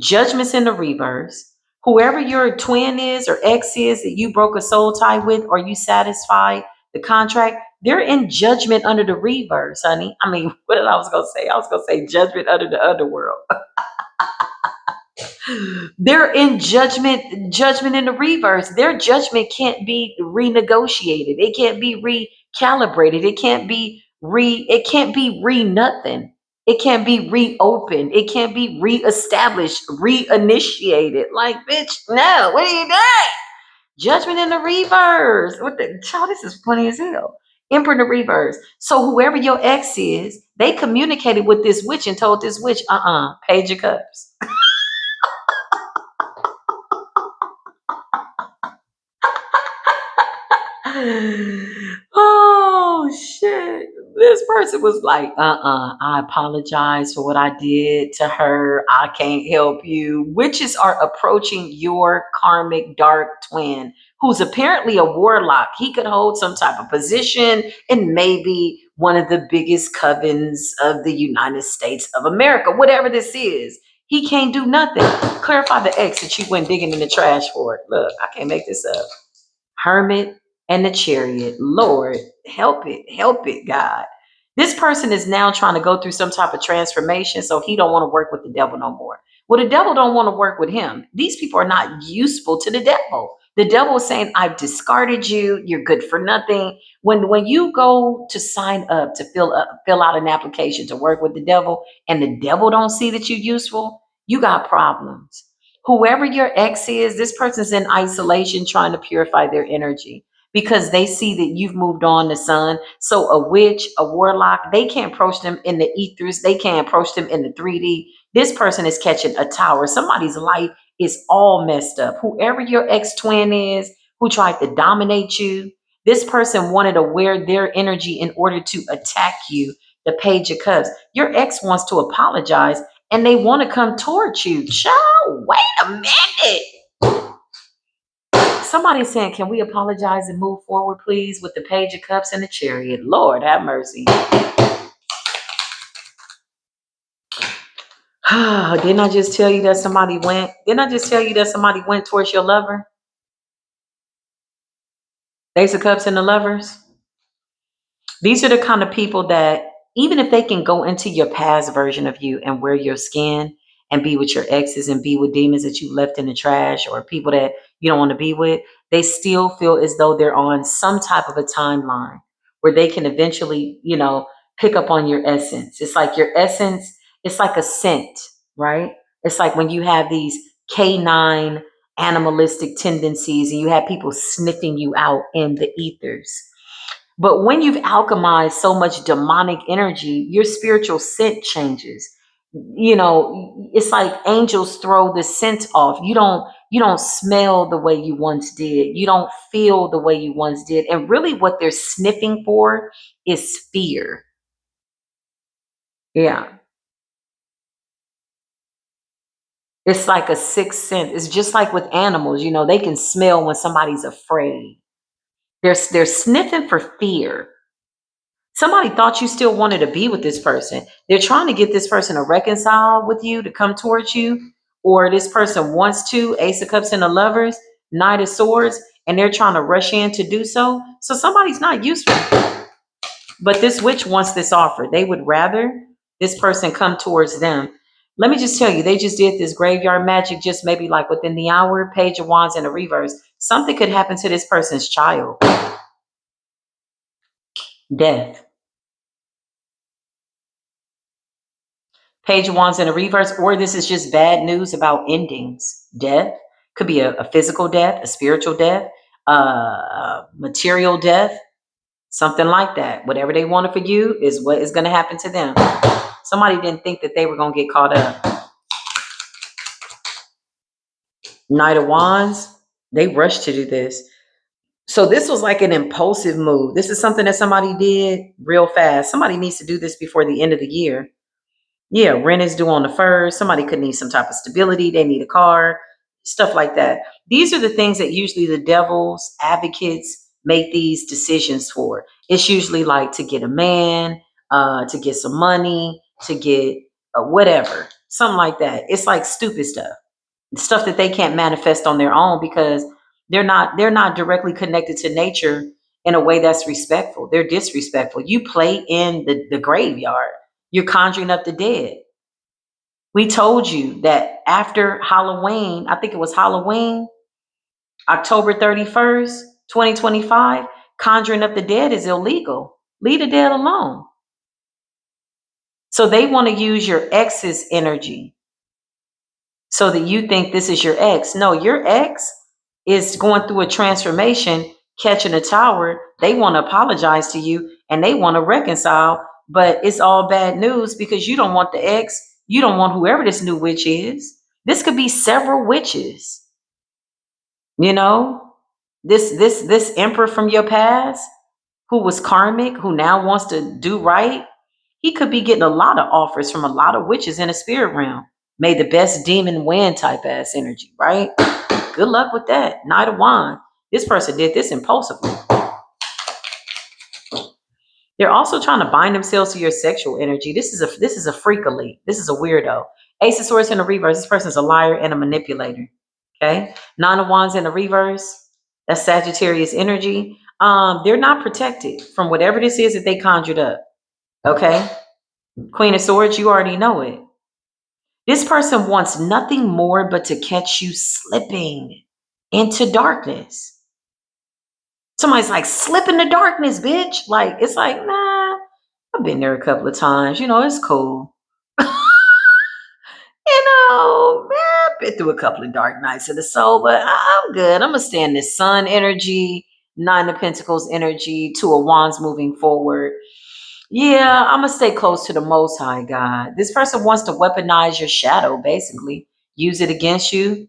Judgment's in the reverse. Whoever your twin is or ex is that you broke a soul tie with, or you satisfied the contract, they're in judgment under the reverse, honey. I mean, what did I was gonna say? I was gonna say judgment under the underworld. They're in judgment in the reverse. Their judgment can't be renegotiated. It can't be recalibrated. It can't be re nothing. It can't be reopened. It can't be reestablished, reinitiated. Like, bitch, no, what are you doing? Judgment in the reverse. What the child? This is funny as hell. Emperor in the reverse. So whoever your ex is, they communicated with this witch and told this witch, Page of Cups. Oh shit. This person was like, I apologize for what I did to her. I can't help you. Witches are approaching your karmic dark twin, who's apparently a warlock. He could hold some type of position in maybe one of the biggest covens of the United States of America, whatever this is. He can't do nothing. Clarify the X that you went digging in the trash for. Look, I can't make this up. Hermit and the Chariot. Lord, help it, God. This person is now trying to go through some type of transformation, so he don't want to work with the devil no more. Well, the devil don't want to work with him. These people are not useful to the devil. The devil is saying, I've discarded you. You're good for nothing. When you go to sign up to fill out an application to work with the devil, and the devil don't see that you're useful, you got problems. Whoever your ex is, this person's in isolation trying to purify their energy because they see that you've moved on the sun. So a witch, a warlock, they can't approach them in the ethers. They can't approach them in the 3D. This person is catching a tower. Somebody's light is all messed up. Whoever your ex-twin is, who tried to dominate you, this person wanted to wear their energy in order to attack you. The Page of Cups. Your ex wants to apologize and they want to come towards you. Child, wait a minute. Somebody's saying, can we apologize and move forward, please, with the Page of Cups and the Chariot? Lord, have mercy. Didn't I just tell you that somebody went? Didn't I just tell you that somebody went towards your lover? Ace of Cups and the Lovers. These are the kind of people that, even if they can go into your past version of you and wear your skin and be with your exes and be with demons that you left in the trash or people that you don't want to be with, they still feel as though they're on some type of a timeline where they can eventually, pick up on your essence. It's like your essence, it's like a scent, right? It's like when you have these canine animalistic tendencies and you have people sniffing you out in the ethers. But when you've alchemized so much demonic energy, your spiritual scent changes. It's like angels throw the scent off. You don't smell the way you once did. You don't feel the way you once did. And really what they're sniffing for is fear. Yeah. It's like a sixth sense. It's just like with animals, they can smell when somebody's afraid. They're sniffing for fear. Somebody thought you still wanted to be with this person. They're trying to get this person to reconcile with you, to come towards you, or this person wants to, Ace of Cups and the Lovers, Knight of Swords, and they're trying to rush in to do so. So somebody's not useful. But this witch wants this offer. They would rather this person come towards them. Let me just tell you, they just did this graveyard magic just maybe like within the hour, Page of Wands in the reverse. Something could happen to this person's child. Death. Page of Wands in a reverse, or this is just bad news about endings. Death could be a physical death, a spiritual death, material death, something like that. Whatever they wanted for you is what is going to happen to them. Somebody didn't think that they were going to get caught up. Knight of Wands, they rushed to do this. So this was like an impulsive move. This is something that somebody did real fast. Somebody needs to do this before the end of the year. Yeah, rent is due on the 1st. Somebody could need some type of stability. They need a car, stuff like that. These are the things that usually the devil's advocates make these decisions for. It's usually like to get a man, to get some money, to get whatever, something like that. It's like stupid stuff that they can't manifest on their own because they're not directly connected to nature in a way that's respectful. They're disrespectful. You play in the graveyard. You're conjuring up the dead. We told you that after Halloween, I think it was Halloween, October 31st, 2025, conjuring up the dead is illegal. Leave the dead alone. So they want to use your ex's energy so that you think this is your ex. No, your ex is going through a transformation, catching a tower. They want to apologize to you and they want to reconcile, but it's all bad news because you don't want the ex. You don't want whoever this new witch is. This could be several witches. This emperor from your past who was karmic, who now wants to do right. He could be getting a lot of offers from a lot of witches in the spirit realm. May the best demon win type ass energy, right? Good luck with that. Knight of Wands. This person did this impulsively. They're also trying to bind themselves to your sexual energy. This is a freak elite. This is a weirdo. Ace of Swords in the reverse. This person's a liar and a manipulator. Okay. Nine of Wands in the reverse. That's Sagittarius energy. They're not protected from whatever this is that they conjured up. Okay. Queen of Swords, you already know it. This person wants nothing more but to catch you slipping into darkness. Somebody's like, slip into darkness, bitch. Like, it's like, nah, I've been there a couple of times. It's cool. Man, I've been through a couple of dark nights of the soul, but I'm good. I'm going to stay in this sun energy, Nine of Pentacles energy, Two of Wands moving forward. Yeah, I'm going to stay close to the Most High God. This person wants to weaponize your shadow, basically. Use it against you.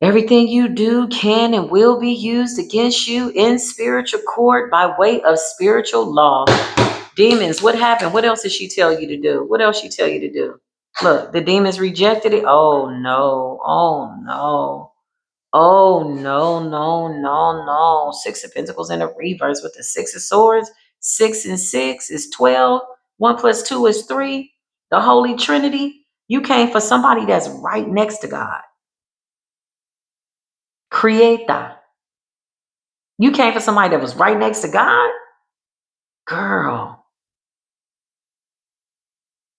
Everything you do can and will be used against you in spiritual court by way of spiritual law. Demons, what happened? What else did she tell you to do? What else she tell you to do? Look, the demons rejected it. Oh no. Oh no. Oh no, no, no, no. Six of Pentacles in a reverse with the Six of Swords. 6 and 6 is 12. 1 plus 2 is 3. The Holy Trinity. You came for somebody that's right next to God. Creator. You came for somebody that was right next to God? Girl.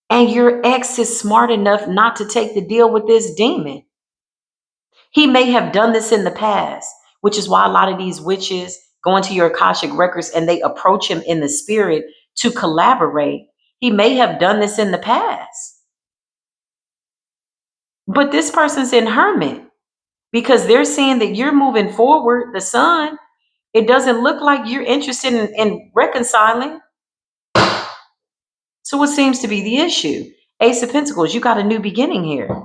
And your ex is smart enough not to take the deal with this demon. He may have done this in the past, which is why a lot of these witches go into your Akashic records and they approach him in the spirit to collaborate. He may have done this in the past. But this person's in hermit because they're seeing that you're moving forward, the sun. It doesn't look like you're interested in reconciling. So what seems to be the issue? Ace of Pentacles, you got a new beginning here.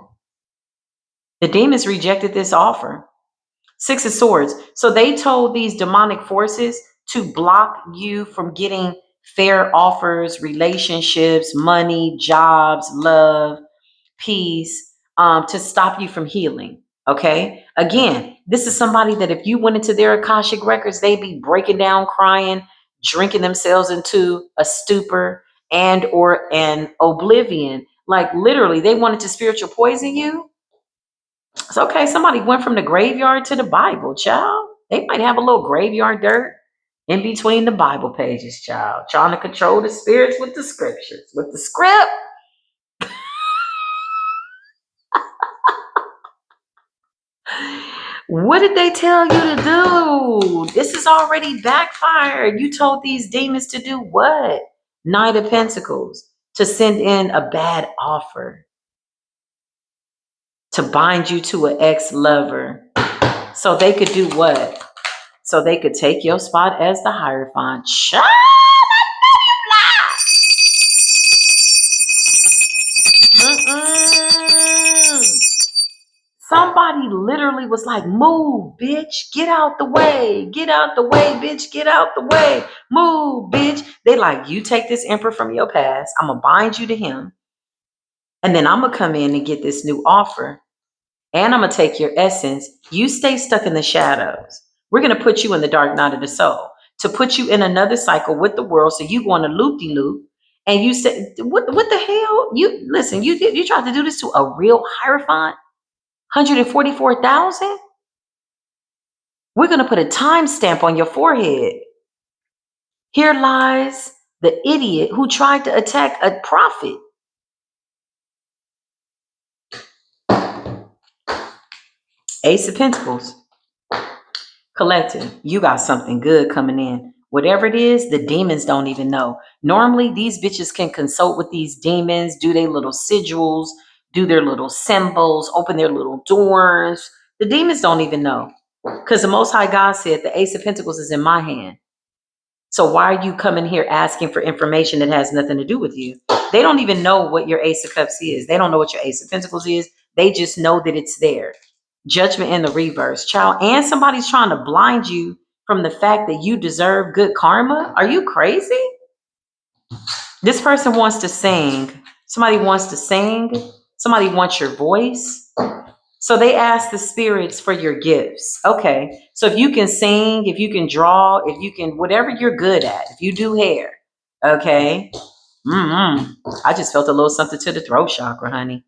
The demons rejected this offer. Six of Swords. So they told these demonic forces to block you from getting fair offers, relationships, money, jobs, love, peace, to stop you from healing. Okay. Again, this is somebody that if you went into their Akashic records, they'd be breaking down, crying, drinking themselves into a stupor and or an oblivion. Like literally, they wanted to spiritual poison you. It's okay. Somebody went from the graveyard to the Bible, child. They might have a little graveyard dirt in between the Bible pages, child. Trying to control the spirits with the scriptures, with the script. What did they tell you to do? This is already backfired. You told these demons to do what? Knight of Pentacles. To send in a bad offer. To bind you to an ex-lover. So they could do what? So they could take your spot as the Hierophant. Child, somebody literally was like, move, bitch, get out the way, get out the way, bitch, get out the way, move, bitch. They like, you take this emperor from your past, I'm gonna bind you to him, and then I'm gonna come in and get this new offer, and I'm gonna take your essence. You stay stuck in the shadows. We're gonna put you in the dark night of the soul to put you in another cycle with the world, so you go on a loop-de-loop. And you said, what the hell? You listen, you tried to do this to a real Hierophant? 144,000? We're going to put a timestamp on your forehead. Here lies the idiot who tried to attack a prophet. Ace of Pentacles. Collective, you got something good coming in. Whatever it is, the demons don't even know. Normally, these bitches can consult with these demons, do their little sigils, do their little symbols, open their little doors. The demons don't even know. Because the Most High God said the Ace of Pentacles is in my hand. So why are you coming here asking for information that has nothing to do with you? They don't even know what your Ace of Cups is. They don't know what your Ace of Pentacles is. They just know that it's there. Judgment in the reverse, child. And somebody's trying to blind you from the fact that you deserve good karma. Are you crazy? This person wants to sing. Somebody wants to sing. Somebody wants your voice. So they ask the spirits for your gifts. Okay. So if you can sing, if you can draw, if you can, whatever you're good at, if you do hair, okay. I just felt a little something to the throat chakra, honey.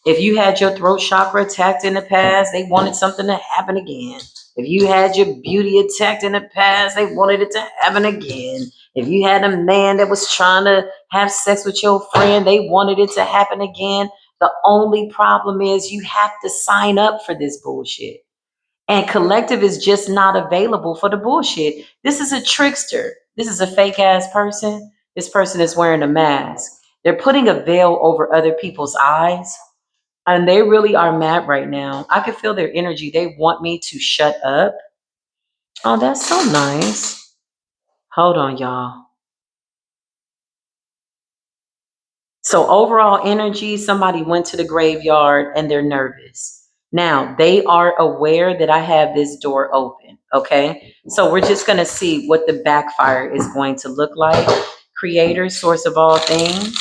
If you had your throat chakra attacked in the past, they wanted something to happen again. If you had your beauty attacked in the past, they wanted it to happen again. If you had a man that was trying to have sex with your friend, they wanted it to happen again. The only problem is you have to sign up for this bullshit. And collective is just not available for the bullshit. This is a trickster. This is a fake ass person. This person is wearing a mask. They're putting a veil over other people's eyes. And they really are mad right now. I can feel their energy. They want me to shut up. Oh, that's so nice. Hold on, y'all. So overall energy, somebody went to the graveyard and they're nervous. Now, they are aware that I have this door open. Okay. So we're just going to see what the backfire is going to look like. Creator, source of all things,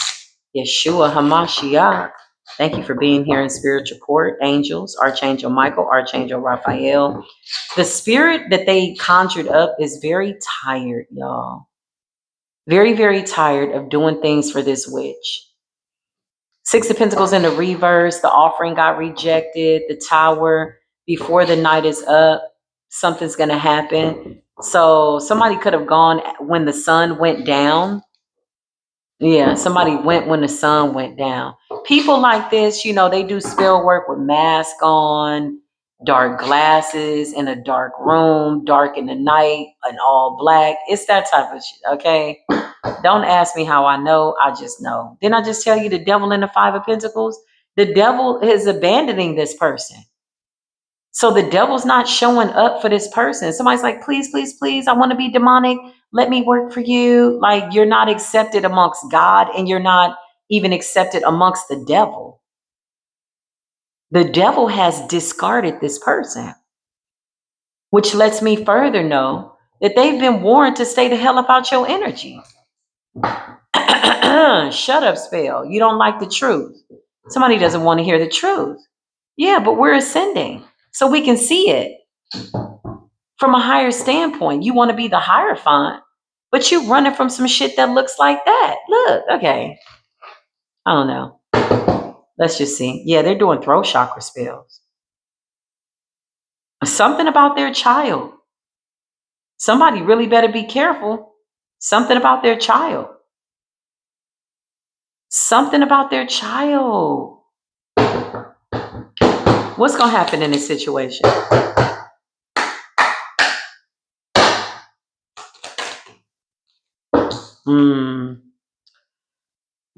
Yeshua HaMashiach. Thank you for being here in spiritual court. Angels, Archangel Michael, Archangel Raphael. The spirit that they conjured up is very tired, y'all. Very, very tired of doing things for this witch. Six of Pentacles in the reverse. The offering got rejected. The Tower. Before the night is up, something's going to happen. So somebody could have gone when the sun went down. Yeah, somebody went when the sun went down. People like this, they do spell work with mask on, dark glasses, in a dark room, dark in the night, and all black. It's that type of shit, okay? Don't ask me how I know. I just know. Didn't I just tell you the devil in the Five of Pentacles? The devil is abandoning this person. So the devil's not showing up for this person. Somebody's like, please, please, please, I want to be demonic. Let me work for you. Like, you're not accepted amongst God, and you're not even accepted amongst the devil. The devil has discarded this person, which lets me further know that they've been warned to stay the hell about your energy. Shut up, spell. You don't like the truth. Somebody doesn't want to hear the truth. Yeah, but we're ascending so we can see it from a higher standpoint. You want to be the Hierophant, but you running from some shit that looks like that. Look, okay. I don't know. Let's just see. Yeah, they're doing throat chakra spells. Something about their child. Somebody really better be careful. Something about their child. Something about their child. What's going to happen in this situation?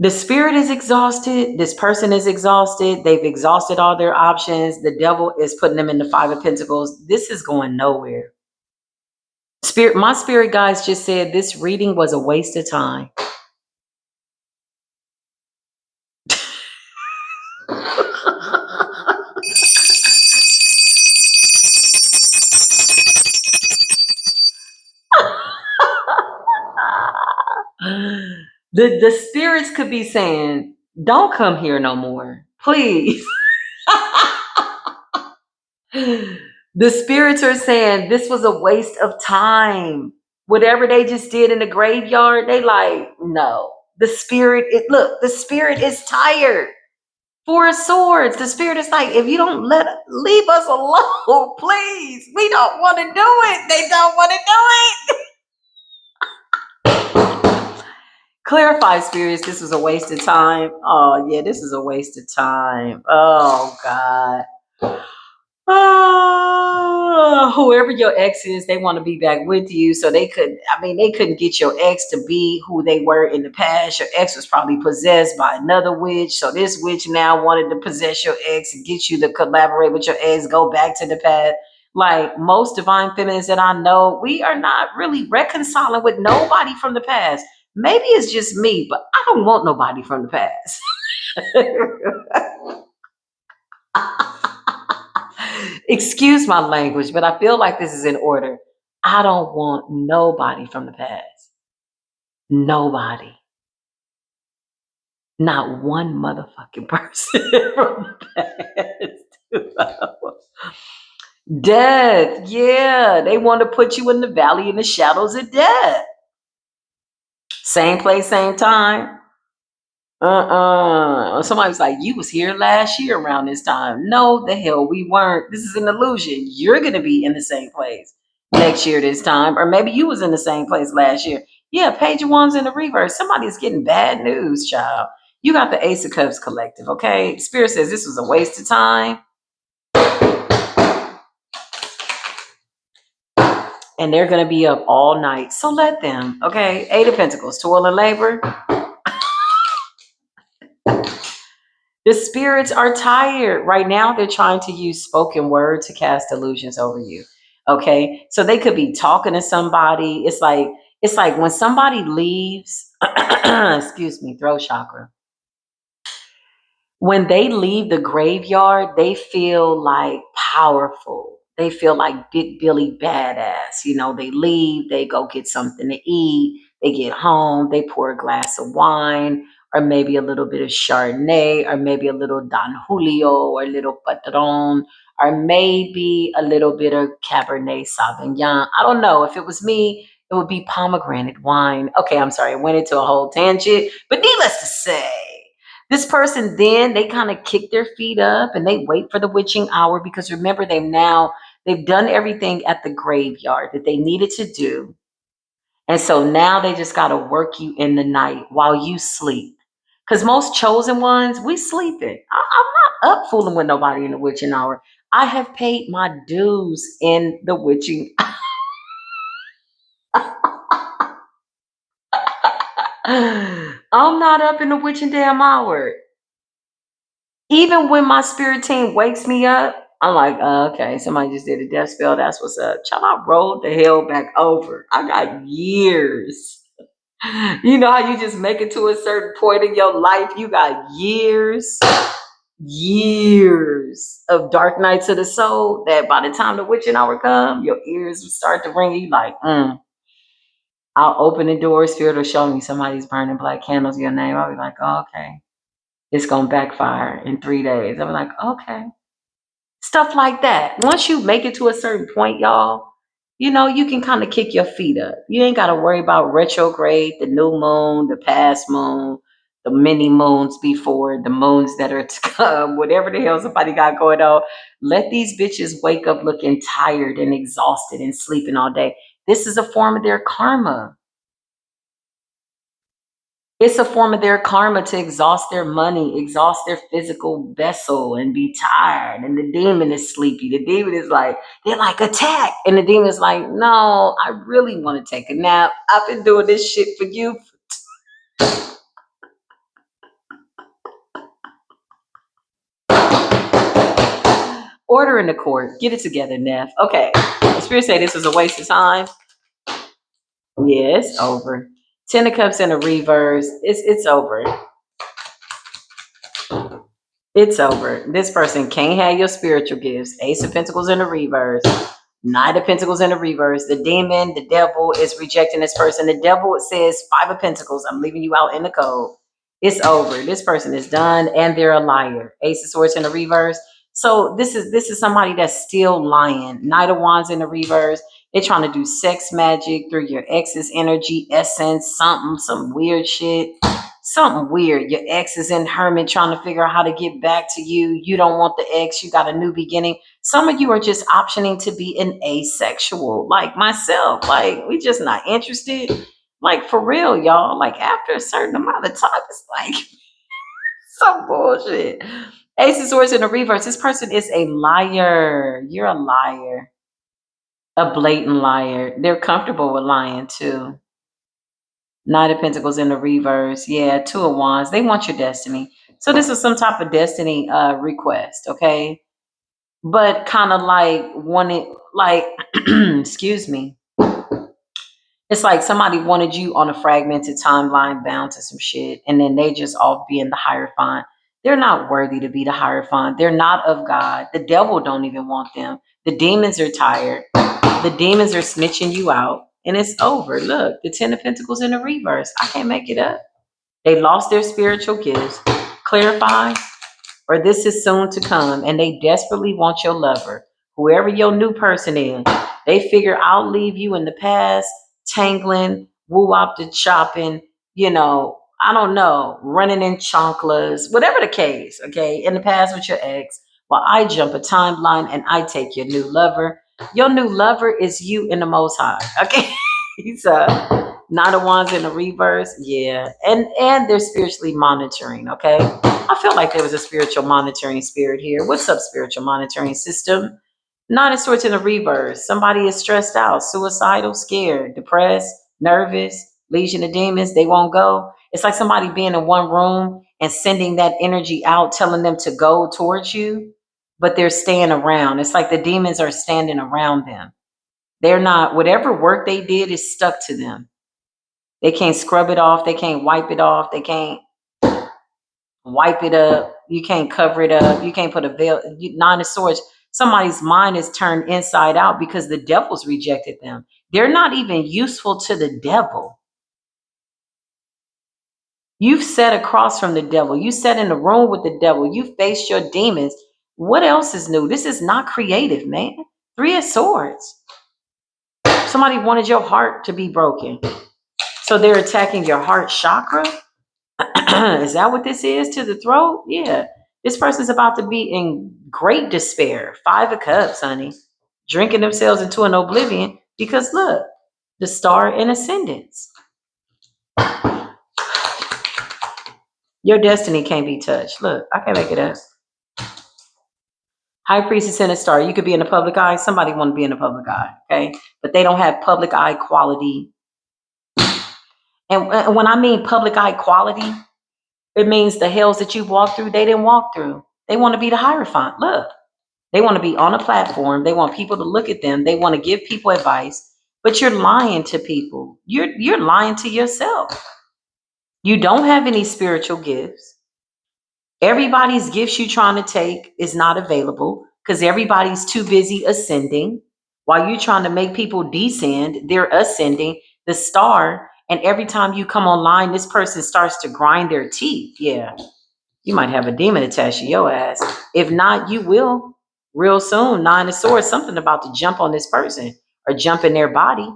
The spirit is exhausted. This person is exhausted. They've exhausted all their options. The devil is putting them in the Five of Pentacles. This is going nowhere. My spirit guides just said this reading was a waste of time. The spirits could be saying, don't come here no more, please. The spirits are saying this was a waste of time. Whatever they just did in the graveyard, they like, no. The spirit is tired. Four of Swords. The spirit is like, if you don't leave us alone, please. We don't want to do it. They don't want to do it. Clarify, spirits. This was a waste of time. Oh, yeah, this is a waste of time. Oh, God. Whoever your ex is, they want to be back with you. So they couldn't get your ex to be who they were in the past. Your ex was probably possessed by another witch. So this witch now wanted to possess your ex and get you to collaborate with your ex, go back to the past. Like most divine feminines that I know, we are not really reconciling with nobody from the past. Maybe it's just me, but I don't want nobody from the past. Excuse my language, but I feel like this is in order. I don't want nobody from the past. Nobody. Not one motherfucking person from the past. Death. Yeah. They want to put you in the valley in the shadows of death. Same place, same time. Somebody's like, you was here last year around this time. No, the hell we weren't. This is an illusion. You're gonna be in the same place next year this time, or maybe you was in the same place last year. Yeah, Page of Wands in the reverse. Somebody's getting bad news, child. You got the Ace of Cups collective, okay? Spirit says this was a waste of time. And they're gonna be up all night. So let them, okay? Eight of Pentacles, toil and labor. The spirits are tired. Right now, they're trying to use spoken word to cast illusions over you. Okay. So they could be talking to somebody. It's like when somebody leaves, excuse me, throat chakra. When they leave the graveyard, they feel like powerful. They feel like Big Billy Badass. They leave, they go get something to eat, they get home, they pour a glass of wine, or maybe a little bit of Chardonnay, or maybe a little Don Julio, or a little Patron, or maybe a little bit of Cabernet Sauvignon. I don't know. If it was me, it would be pomegranate wine. Okay, I'm sorry. I went into a whole tangent, but needless to say, this person then they kind of kick their feet up and they wait for the witching hour because remember they've done everything at the graveyard that they needed to do. And so now they just got to work you in the night while you sleep. Because most chosen ones, we sleeping. I'm not up fooling with nobody in the witching hour. I have paid my dues in the witching. I'm not up in the witching damn hour. Even when my spirit team wakes me up, I'm like, okay, somebody just did a death spell. That's what's up. Child, I rolled the hell back over. I got years. You know how you just make it to a certain point in your life? You got years of dark nights of the soul that by the time the witching hour come, your ears will start to ring. You like, I'll open the door, spirit will show me somebody's burning black candles in your name. I'll be like, oh, okay, it's gonna backfire in 3 days. I'm like, okay. Stuff like that. Once you make it to a certain point, y'all, you can kind of kick your feet up. You ain't got to worry about retrograde, the new moon, the past moon, the many moons before, the moons that are to come, whatever the hell somebody got going on. Let these bitches wake up looking tired and exhausted and sleeping all day. This is a form of their karma. It's a form of their karma to exhaust their money, exhaust their physical vessel, and be tired. And the demon is sleepy. The demon is like, they're like, attack. And the demon is like, no, I really want to take a nap. I've been doing this shit for you. Order in the court. Get it together, Neff. Okay. The spirit say this was a waste of time. Yeah, it's over. Ten of Cups in a reverse. It's over. It's over. This person can't have your spiritual gifts. Ace of Pentacles in the reverse. Knight of Pentacles in the reverse. The demon, the devil is rejecting this person. The devil says Five of Pentacles. I'm leaving you out in the code. It's over. This person is done and they're a liar. Ace of Swords in the reverse. So this is somebody that's still lying. Knight of Wands in the reverse. They're trying to do sex magic through your ex's energy, essence, some weird shit. Something weird. Your ex is in hermit trying to figure out how to get back to you. You don't want the ex. You got a new beginning. Some of you are just optioning to be an asexual, like myself. Like, we just not interested. Like, for real, y'all. Like, after a certain amount of time, it's like some bullshit. Ace of Swords in the reverse. This person is a liar. You're a liar. A blatant liar. They're comfortable with lying too. Knight of Pentacles in the reverse. Yeah, Two of Wands. They want your destiny. So this is some type of destiny request, okay? But kind of like wanted, like, excuse me. It's like somebody wanted you on a fragmented timeline bound to some shit, and then they just all being the Hierophant. They're not worthy to be the Hierophant. They're not of God. The devil don't even want them. The demons are tired. The demons are snitching you out, and it's over. Look, the Ten of Pentacles in the reverse. I can't make it up. They lost their spiritual gifts. Clarify, or this is soon to come, and they desperately want your lover, whoever your new person is. They figure I'll leave you in the past, tangling, woo up the chopping, I don't know, running in chanclas, whatever the case, okay, in the past with your ex. Well, I jump a timeline and I take your new lover. Your new lover is you in the Most High, okay? He's Nine of Wands in the reverse, yeah, and they're spiritually monitoring, okay? I feel like there was a spiritual monitoring spirit here. What's up, spiritual monitoring system? Nine of Swords in the reverse. Somebody is stressed out, suicidal, scared, depressed, nervous, legion of demons. They won't go. It's like somebody being in one room and sending that energy out, telling them to go towards you, but they're staying around. It's like the demons are standing around them. They're not, whatever work they did is stuck to them. They can't scrub it off. They can't wipe it off. They can't. wipe it up. You can't cover it up. You can't put a veil. Nine of Swords. Somebody's mind is turned inside out because the devil's rejected them. They're not even useful to the devil. You've sat across from the devil. You sat in the room with the devil. You faced your demons. What else is new? This is not creative, man. Three of Swords. Somebody wanted your heart to be broken. So they're attacking your heart chakra. Is that what this is to the throat? Yeah. This person's about to be in great despair. Five of Cups, honey. Drinking themselves into an oblivion because look, the star in ascendance. Your destiny can't be touched. Look, I can make it up. High Priestess in a star. You could be in the public eye. Somebody want to be in the public eye, okay? But they don't have public eye quality. And when I mean public eye quality, it means the hells that you've walked through, they didn't walk through. They want to be the Hierophant. Look, they want to be on a platform. They want people to look at them. They want to give people advice, but you're lying to people. You're lying to yourself. You don't have any spiritual gifts. Everybody's gifts you're trying to take is not available because everybody's too busy ascending. While you're trying to make people descend, they're ascending. The star, and every time you come online, this person starts to grind their teeth. Yeah, you might have a demon attached to your ass. If not, you will real soon. Nine of Swords, something about to jump on this person or jump in their body.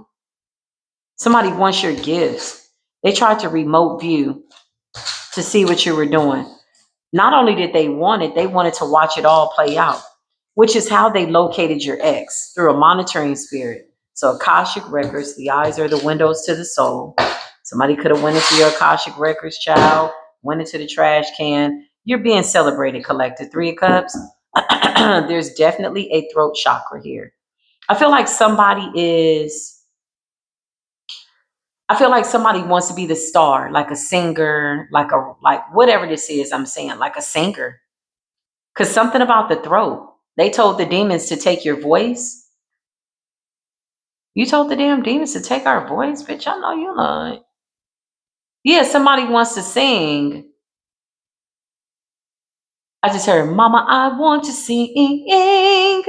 Somebody wants your gifts. They tried to remote view to see what you were doing. Not only did they want it, they wanted to watch it all play out, which is how they located your ex, through a monitoring spirit. So Akashic records, the eyes are the windows to the soul. Somebody could have went into your Akashic records, child, went into the trash can. You're being celebrated, collected. Three of Cups. There's definitely a throat chakra here. I feel like somebody wants to be the star, like a singer, like whatever this is I'm saying, like a singer. Because something about the throat. They told the demons to take your voice. You told the damn demons to take our voice? Bitch, I know you lying. Yeah, somebody wants to sing. I just heard, Mama, I want to sing.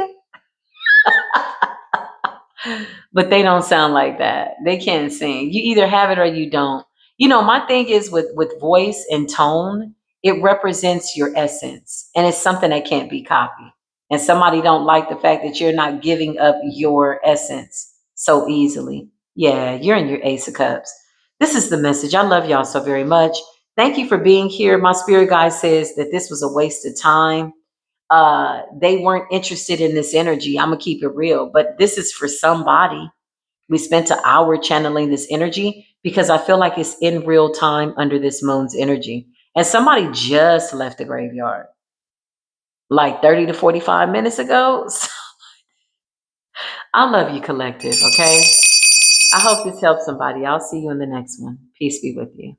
But they don't sound like that. They can't sing. You either have it or you don't. You know, my thing is with voice and tone, it represents your essence. And it's something that can't be copied. And somebody don't like the fact that you're not giving up your essence so easily. Yeah, you're in your Ace of Cups. This is the message. I love y'all so very much. Thank you for being here. My spirit guide says that this was a waste of time. They weren't interested in this energy. I'm gonna keep it real, but this is for somebody. We spent an hour channeling this energy because I feel like it's in real time under this moon's energy. And somebody just left the graveyard like 30 to 45 minutes ago. So I love you, collective, okay? I hope this helps somebody. I'll see you in the next one. Peace be with you.